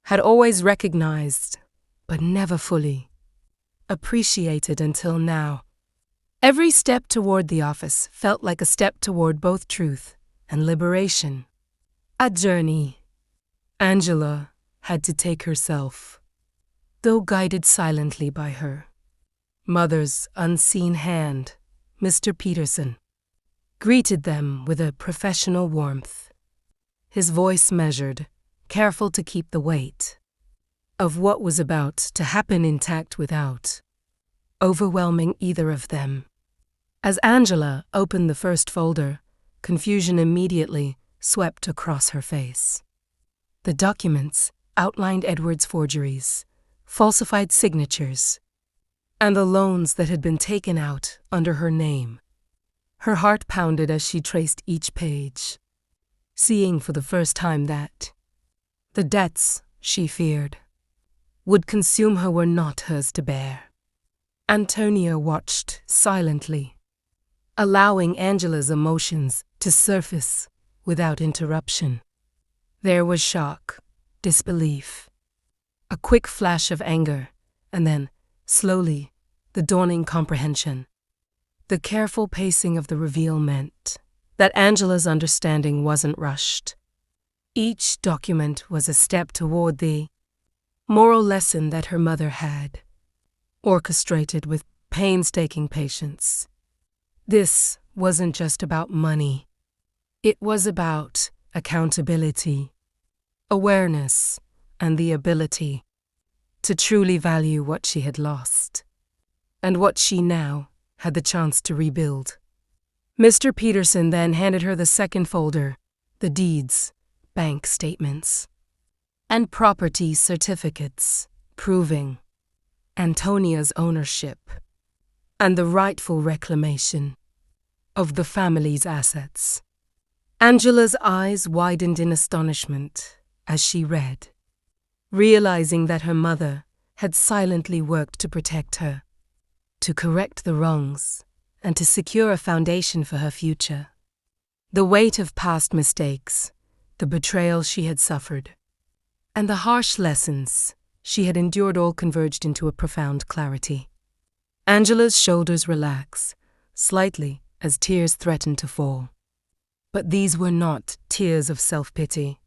had always recognized, but never fully appreciated until now. Every step toward the office felt like a step toward both truth and liberation. A journey Angela had to take herself, though guided silently by her mother's unseen hand. Mr. Peterson greeted them with a professional warmth, his voice measured, careful to keep the weight of what was about to happen intact without overwhelming either of them. As Angela opened the first folder, confusion immediately swept across her face. The documents outlined Edward's forgeries, falsified signatures, and the loans that had been taken out under her name. Her heart pounded as she traced each page, seeing for the first time that the debts she feared would consume her were not hers to bear. Antonia watched silently, allowing Angela's emotions to surface without interruption. There was shock, disbelief, a quick flash of anger, and then, slowly, the dawning comprehension. The careful pacing of the reveal meant that Angela's understanding wasn't rushed. Each document was a step toward the moral lesson that her mother had orchestrated with painstaking patience. This wasn't just about money. It was about accountability, awareness, and the ability to truly value what she had lost, and what she now had the chance to rebuild. Mr. Peterson then handed her the second folder, the deeds, bank statements, and property certificates proving Antonia's ownership and the rightful reclamation of the family's assets. Angela's eyes widened in astonishment as she read, realizing that her mother had silently worked to protect her, to correct the wrongs, and to secure a foundation for her future. The weight of past mistakes, the betrayal she had suffered, and the harsh lessons she had endured all converged into a profound clarity. Angela's shoulders relaxed slightly as tears threatened to fall. But these were not tears of self-pity.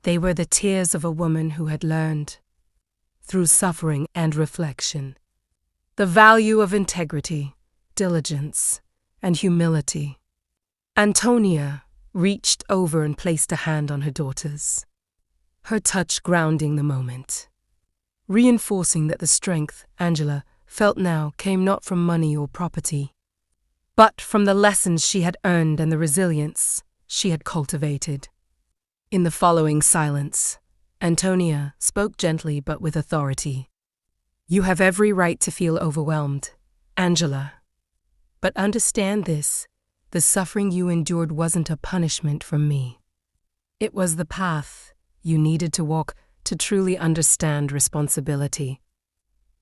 They were the tears of a woman who had learned, through suffering and reflection, the value of integrity, diligence, and humility. Antonia reached over and placed a hand on her daughter's, her touch grounding the moment, reinforcing that the strength Angela felt now came not from money or property, but from the lessons she had earned and the resilience she had cultivated. In the following silence, Antonia spoke gently but with authority. "You have every right to feel overwhelmed, Angela. But understand this, the suffering you endured wasn't a punishment from me. It was the path you needed to walk to truly understand responsibility,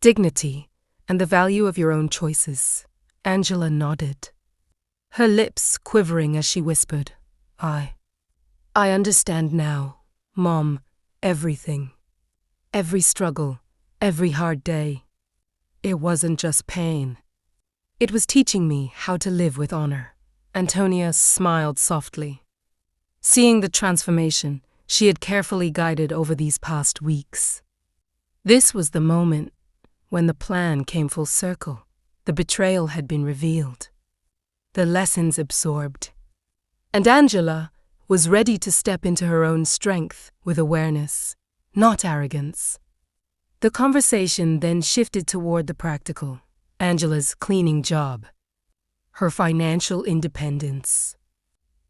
dignity, and the value of your own choices." Angela nodded, her lips quivering as she whispered, I understand now, Mom, everything. Every struggle, every hard day. It wasn't just pain. It was teaching me how to live with honor." Antonia smiled softly. Seeing the transformation she had carefully guided over these past weeks. This was the moment when the plan came full circle. The betrayal had been revealed, the lessons absorbed, and Angela was ready to step into her own strength with awareness, not arrogance. The conversation then shifted toward the practical, Angela's cleaning job, her financial independence,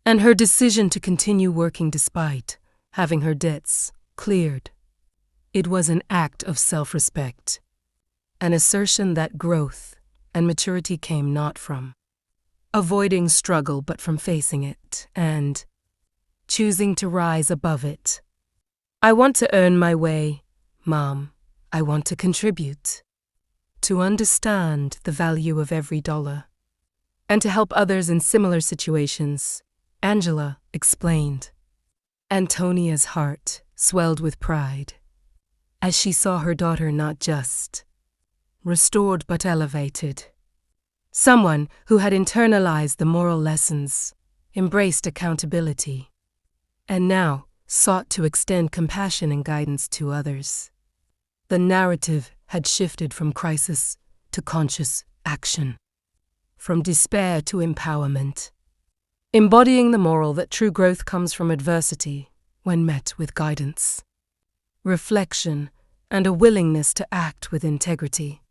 and her decision to continue working despite having her debts cleared. It was an act of self-respect, an assertion that growth and maturity came not from avoiding struggle but from facing it and choosing to rise above it. I want to earn my way, Mom. I want to contribute, to understand the value of every dollar, and to help others in similar situations, Angela explained. Antonia's heart swelled with pride as she saw her daughter not just restored but elevated. Someone who had internalized the moral lessons, embraced accountability, and now sought to extend compassion and guidance to others. The narrative had shifted from crisis to conscious action, from despair to empowerment, embodying the moral that true growth comes from adversity when met with guidance, reflection, and a willingness to act with integrity.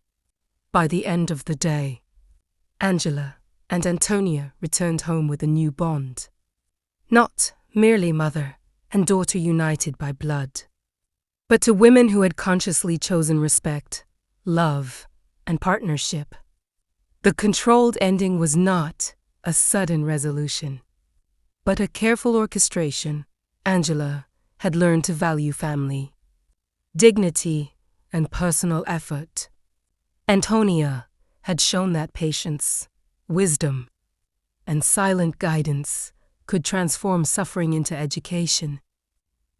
By the end of the day, Angela and Antonia returned home with a new bond, not merely mother and daughter united by blood, but to women who had consciously chosen respect, love, and partnership. The controlled ending was not a sudden resolution, but a careful orchestration. Angela had learned to value family, dignity, and personal effort. Antonia had shown that patience, wisdom, and silent guidance could transform suffering into education.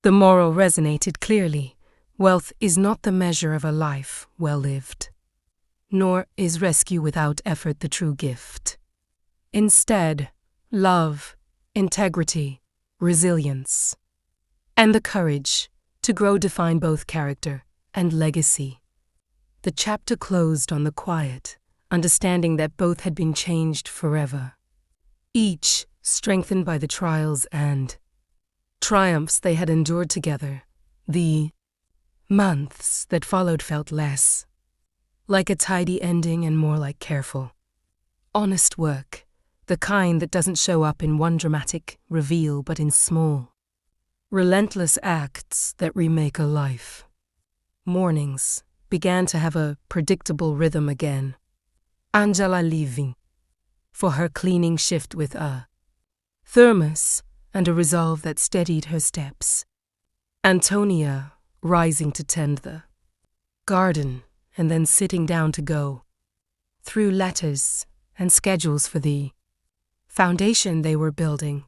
The moral resonated clearly. Wealth is not the measure of a life well lived, nor is rescue without effort the true gift. Instead, love, integrity, resilience, and the courage to grow define both character and legacy. The chapter closed on the quiet, understanding that both had been changed forever, each strengthened by the trials and triumphs they had endured together. The months that followed felt less like a tidy ending and more like careful, honest work, the kind that doesn't show up in one dramatic reveal but in small, relentless acts that remake a life. Mornings began to have a predictable rhythm again. Angela leaving for her cleaning shift with a thermos and a resolve that steadied her steps. Antonia rising to tend the garden and then sitting down to go through letters and schedules for the foundation they were building.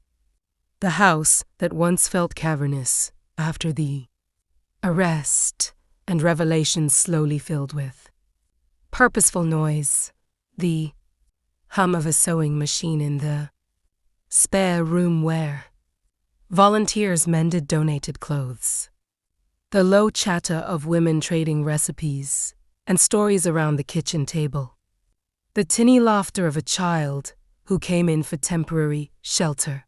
The house that once felt cavernous after the arrest and revelations slowly filled with purposeful noise, the hum of a sewing machine in the spare room where volunteers mended donated clothes, the low chatter of women trading recipes and stories around the kitchen table, the tinny laughter of a child who came in for temporary shelter.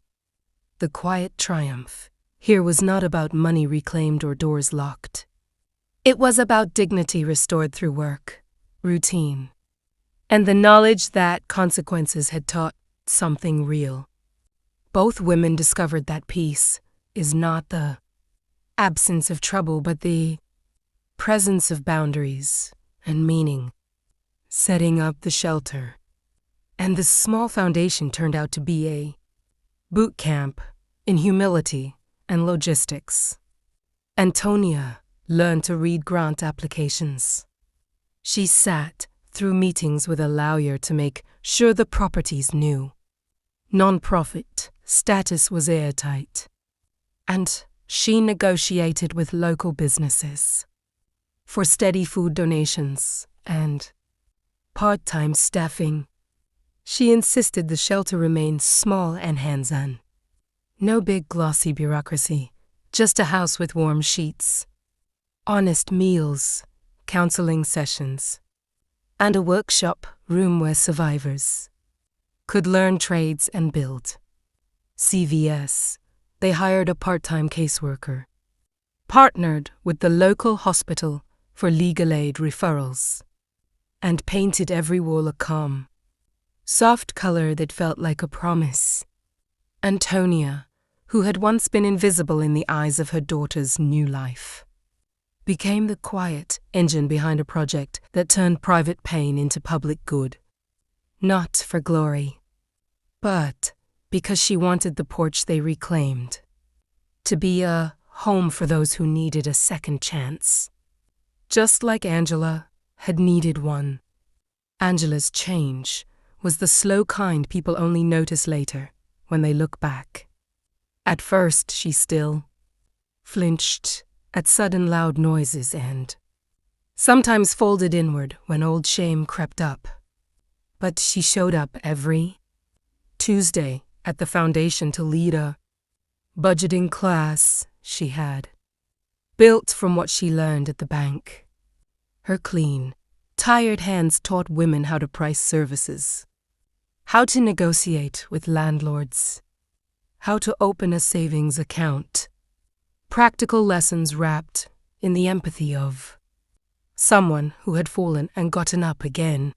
The quiet triumph here was not about money reclaimed or doors locked. It was about dignity restored through work, routine, and the knowledge that consequences had taught something real. Both women discovered that peace is not the absence of trouble, but the presence of boundaries and meaning. Setting up the shelter, and the small foundation turned out to be a boot camp in humility and logistics. Antonia learned to read grant applications. She sat through meetings with a lawyer to make sure the properties knew non-profit status was airtight, and she negotiated with local businesses for steady food donations and part-time staffing. She insisted the shelter remain small and hands-on. No big glossy bureaucracy, Just a house with warm sheets, honest meals, counseling sessions, and a workshop room where survivors could learn trades and build. CVS, they hired a part-time caseworker, partnered with the local hospital for legal aid referrals, and painted every wall a calm, soft color that felt like a promise. Antonia, who had once been invisible in the eyes of her daughter's new life, became the quiet engine behind a project that turned private pain into public good. Not for glory, but because she wanted the porch they reclaimed to be a home for those who needed a second chance. Just like Angela had needed one. Angela's change was the slow kind people only notice later when they look back. At first, she still flinched at sudden loud noises and sometimes folded inward when old shame crept up. But she showed up every Tuesday at the foundation to lead a budgeting class she had built from what she learned at the bank. Her clean, tired hands taught women how to price services, how to negotiate with landlords, how to open a savings account. Practical lessons wrapped in the empathy of someone who had fallen and gotten up again.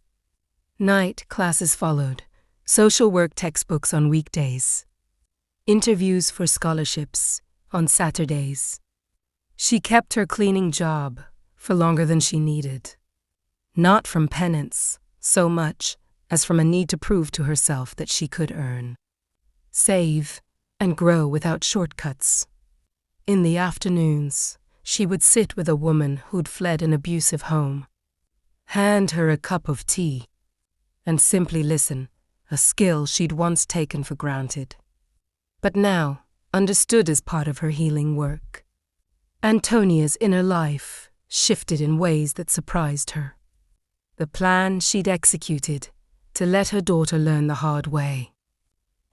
Night classes followed, social work textbooks on weekdays, interviews for scholarships on Saturdays. She kept her cleaning job for longer than she needed, not from penance so much as from a need to prove to herself that she could earn, save, and grow without shortcuts. In the afternoons, she would sit with a woman who'd fled an abusive home, hand her a cup of tea, and simply listen, a skill she'd once taken for granted, but now understood as part of her healing work. Antonia's inner life shifted in ways that surprised her. The plan she'd executed to let her daughter learn the hard way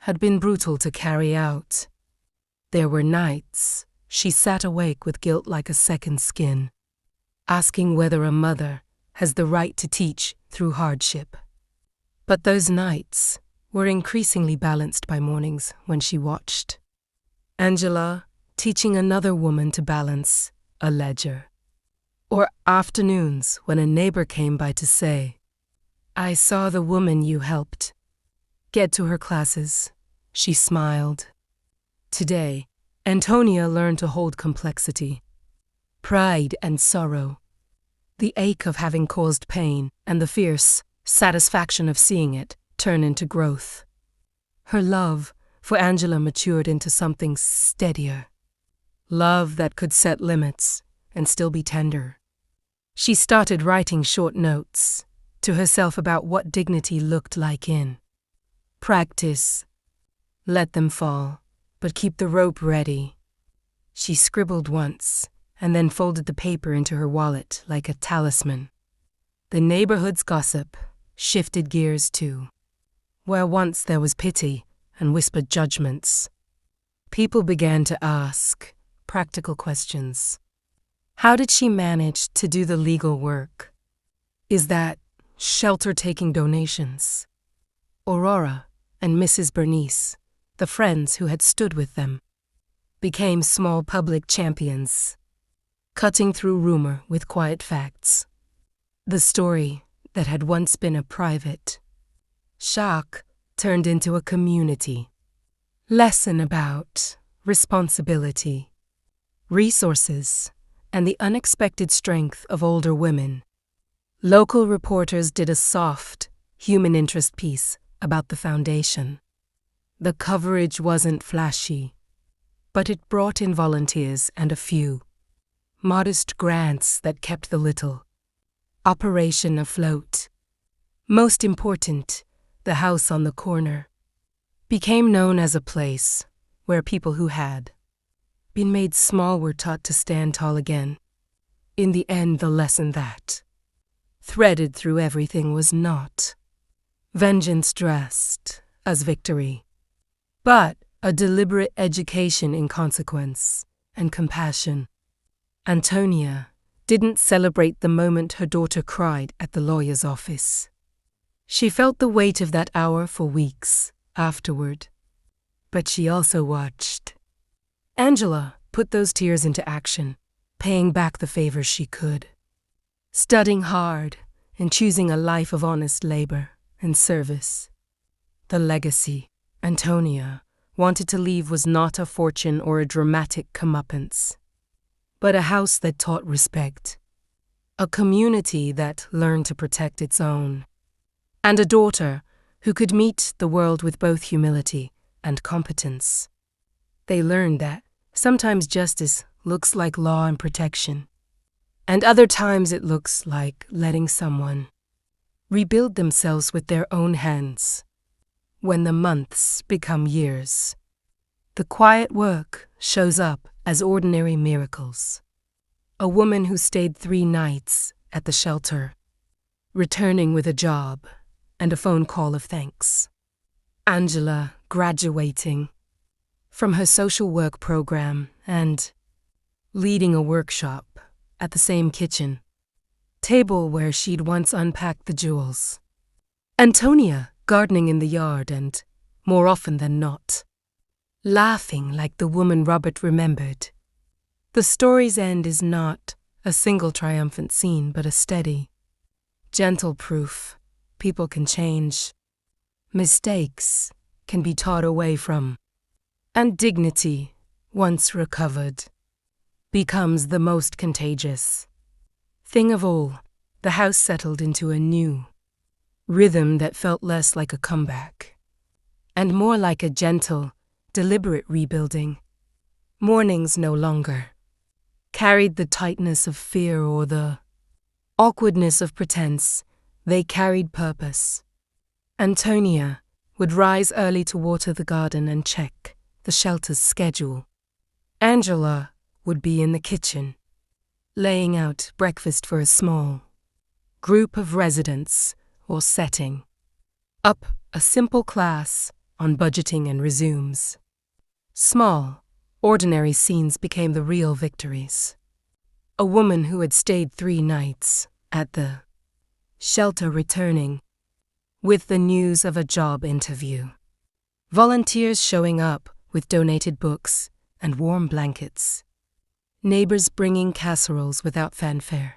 had been brutal to carry out. There were nights she sat awake with guilt like a second skin, asking whether a mother has the right to teach through hardship. But those nights were increasingly balanced by mornings when she watched Angela teaching another woman to balance a ledger, or afternoons when a neighbor came by to say, "I saw the woman you helped get to her classes." She smiled. Today, Antonia learned to hold complexity, pride and sorrow, the ache of having caused pain and the fierce satisfaction of seeing it turn into growth. Her love for Angela matured into something steadier, love that could set limits and still be tender. She started writing short notes to herself about what dignity looked like in practice. Let them fall, but keep the rope ready. She scribbled once and then folded the paper into her wallet like a talisman. The neighborhood's gossip shifted gears too. Where once there was pity and whispered judgments, people began to ask practical questions. How did she manage to do the legal work? Is that shelter taking donations? Aurora and Mrs. Bernice, the friends who had stood with them, became small public champions, cutting through rumor with quiet facts. The story that had once been a private shock turned into a community lesson about responsibility, resources, and the unexpected strength of older women. Local reporters did a soft, human interest piece about the foundation. The coverage wasn't flashy, but it brought in volunteers and a few modest grants that kept the little operation afloat. Most important, the house on the corner became known as a place where people who had been made small were taught to stand tall again. In the end, the lesson that threaded through everything was not vengeance dressed as victory, but a deliberate education in consequence. and compassion. Antonia didn't celebrate the moment her daughter cried at the lawyer's office. She felt the weight of that hour for weeks afterward. But she also watched. Angela put those tears into action, paying back the favors she could. Studying hard and choosing a life of honest labor and service. The legacy Antonia wanted to leave was not a fortune or a dramatic comeuppance, but a house that taught respect, a community that learned to protect its own, and a daughter who could meet the world with both humility and competence. They learned that sometimes justice looks like law and protection, and other times it looks like letting someone rebuild themselves with their own hands. When the months become years, the quiet work shows up as ordinary miracles. A woman who stayed 3 nights at the shelter, returning with a job and a phone call of thanks. Angela graduating from her social work program and leading a workshop at the same kitchen table where she'd once unpacked the jewels. Antonia gardening in the yard and, more often than not, laughing like the woman Robert remembered. The story's end is not a single triumphant scene, but a steady, gentle proof people can change, mistakes can be taught away from, and dignity, once recovered, becomes the most contagious thing of all. The house settled into a new rhythm that felt less like a comeback and more like a gentle, deliberate rebuilding. Mornings no longer carried the tightness of fear or the awkwardness of pretense. They carried purpose. Antonia would rise early to water the garden and check the shelter's schedule. Angela would be in the kitchen, laying out breakfast for a small group of residents or setting up a simple class on budgeting and resumes. Small, ordinary scenes became the real victories. A woman who had stayed 3 nights at the shelter returning with the news of a job interview. Volunteers showing up with donated books and warm blankets. Neighbors bringing casseroles without fanfare.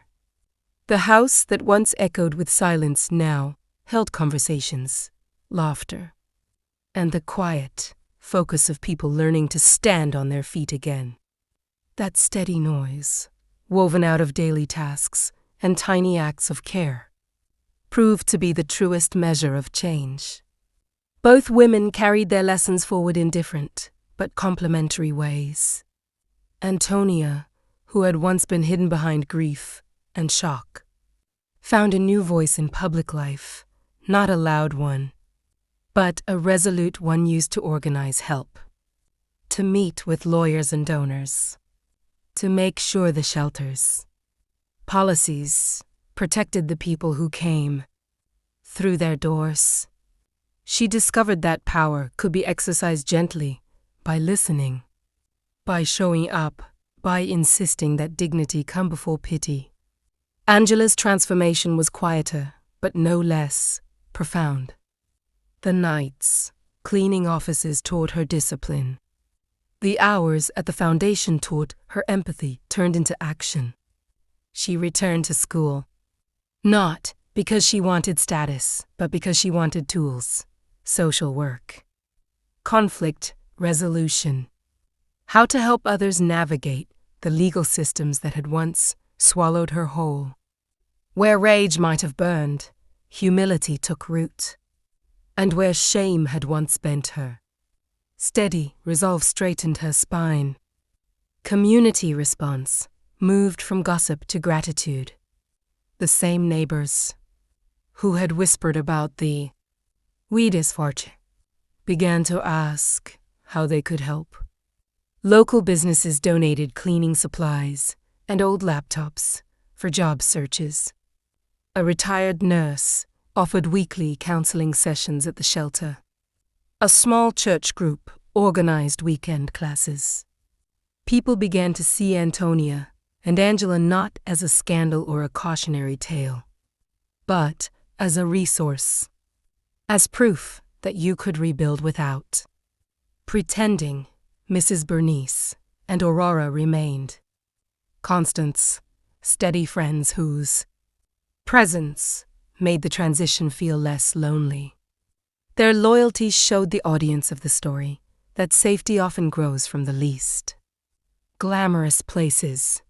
The house that once echoed with silence now held conversations, laughter, and the quiet focus of people learning to stand on their feet again. That steady noise, woven out of daily tasks and tiny acts of care, proved to be the truest measure of change. Both women carried their lessons forward in different but complementary ways. Antonia, who had once been hidden behind grief and shock, found a new voice in public life, not a loud one, but a resolute one used to organize help, to meet with lawyers and donors, to make sure the shelters' policies protected the people who came through their doors. She discovered that power could be exercised gently by listening, by showing up, by insisting that dignity come before pity. Angela's transformation was quieter, but no less profound. The nights cleaning offices taught her discipline. The hours at the foundation taught her empathy turned into action. She returned to school, not because she wanted status, but because she wanted tools, social work, conflict resolution, how to help others navigate the legal systems that had once swallowed her whole. Where rage might have burned, humility took root. And where shame had once bent her, steady resolve straightened her spine. Community response moved from gossip to gratitude. The same neighbors who had whispered about the Wiedesfortune began to ask how they could help. Local businesses donated cleaning supplies and old laptops for job searches. A retired nurse offered weekly counseling sessions at the shelter. A small church group organized weekend classes. People began to see Antonia and Angela not as a scandal or a cautionary tale, but as a resource, as proof that you could rebuild without pretending. Mrs. Bernice and Aurora remained. Constance, steady friends whose presence made the transition feel less lonely. Their loyalty showed the audience of the story that safety often grows from the least glamorous places,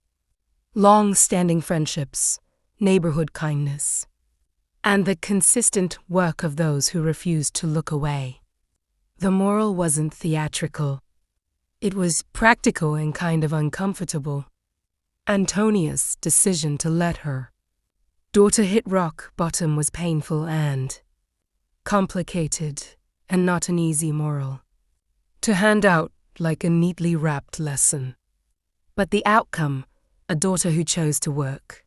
long-standing friendships, neighborhood kindness, and the consistent work of those who refused to look away. The moral wasn't theatrical. It was practical and kind of uncomfortable. Antonia's decision to let her daughter hit rock bottom was painful and complicated, and not an easy moral to hand out like a neatly wrapped lesson. But the outcome, a daughter who chose to work,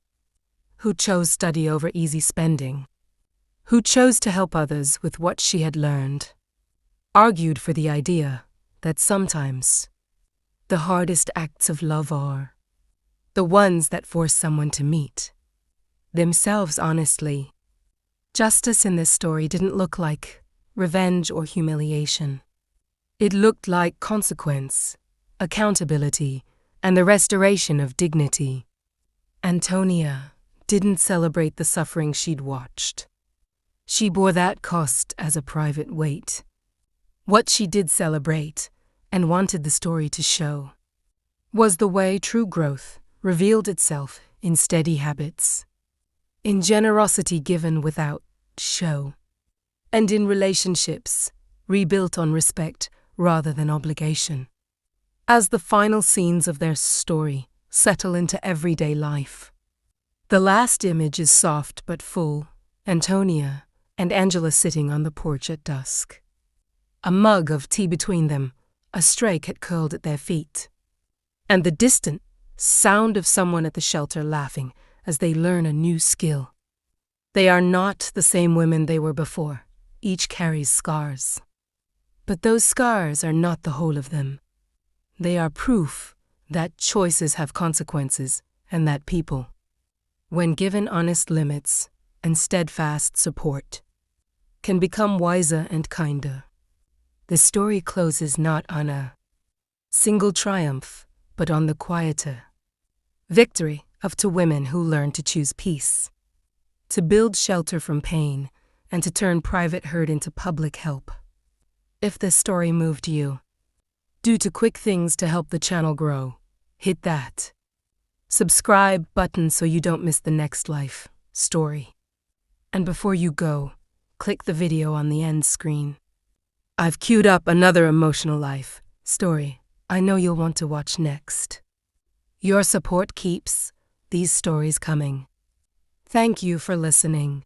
who chose study over easy spending, who chose to help others with what she had learned, argued for the idea that sometimes the hardest acts of love are the ones that force someone to meet themselves honestly. Justice in this story didn't look like revenge or humiliation. It looked like consequence, accountability, and the restoration of dignity. Antonia didn't celebrate the suffering she'd watched. She bore that cost as a private weight. What she did celebrate, and wanted the story to show, was the way true growth revealed itself in steady habits, in generosity given without show, and in relationships rebuilt on respect rather than obligation. As the final scenes of their story settle into everyday life, the last image is soft but full, Antonia and Angela sitting on the porch at dusk. A mug of tea between them, a stray cat curled at their feet, and the distant sound of someone at the shelter laughing as they learn a new skill. They are not the same women they were before. Each carries scars. But those scars are not the whole of them. They are proof that choices have consequences and that people, when given honest limits and steadfast support, can become wiser and kinder. The story closes not on a single triumph, but on the quieter victory of two women who learn to choose peace, to build shelter from pain, and to turn private hurt into public help. If this story moved you, do two quick things to help the channel grow. Hit that subscribe button so you don't miss the next life story. And before you go, click the video on the end screen. I've queued up another emotional life story I know you'll want to watch next. Your support keeps these stories coming. Thank you for listening.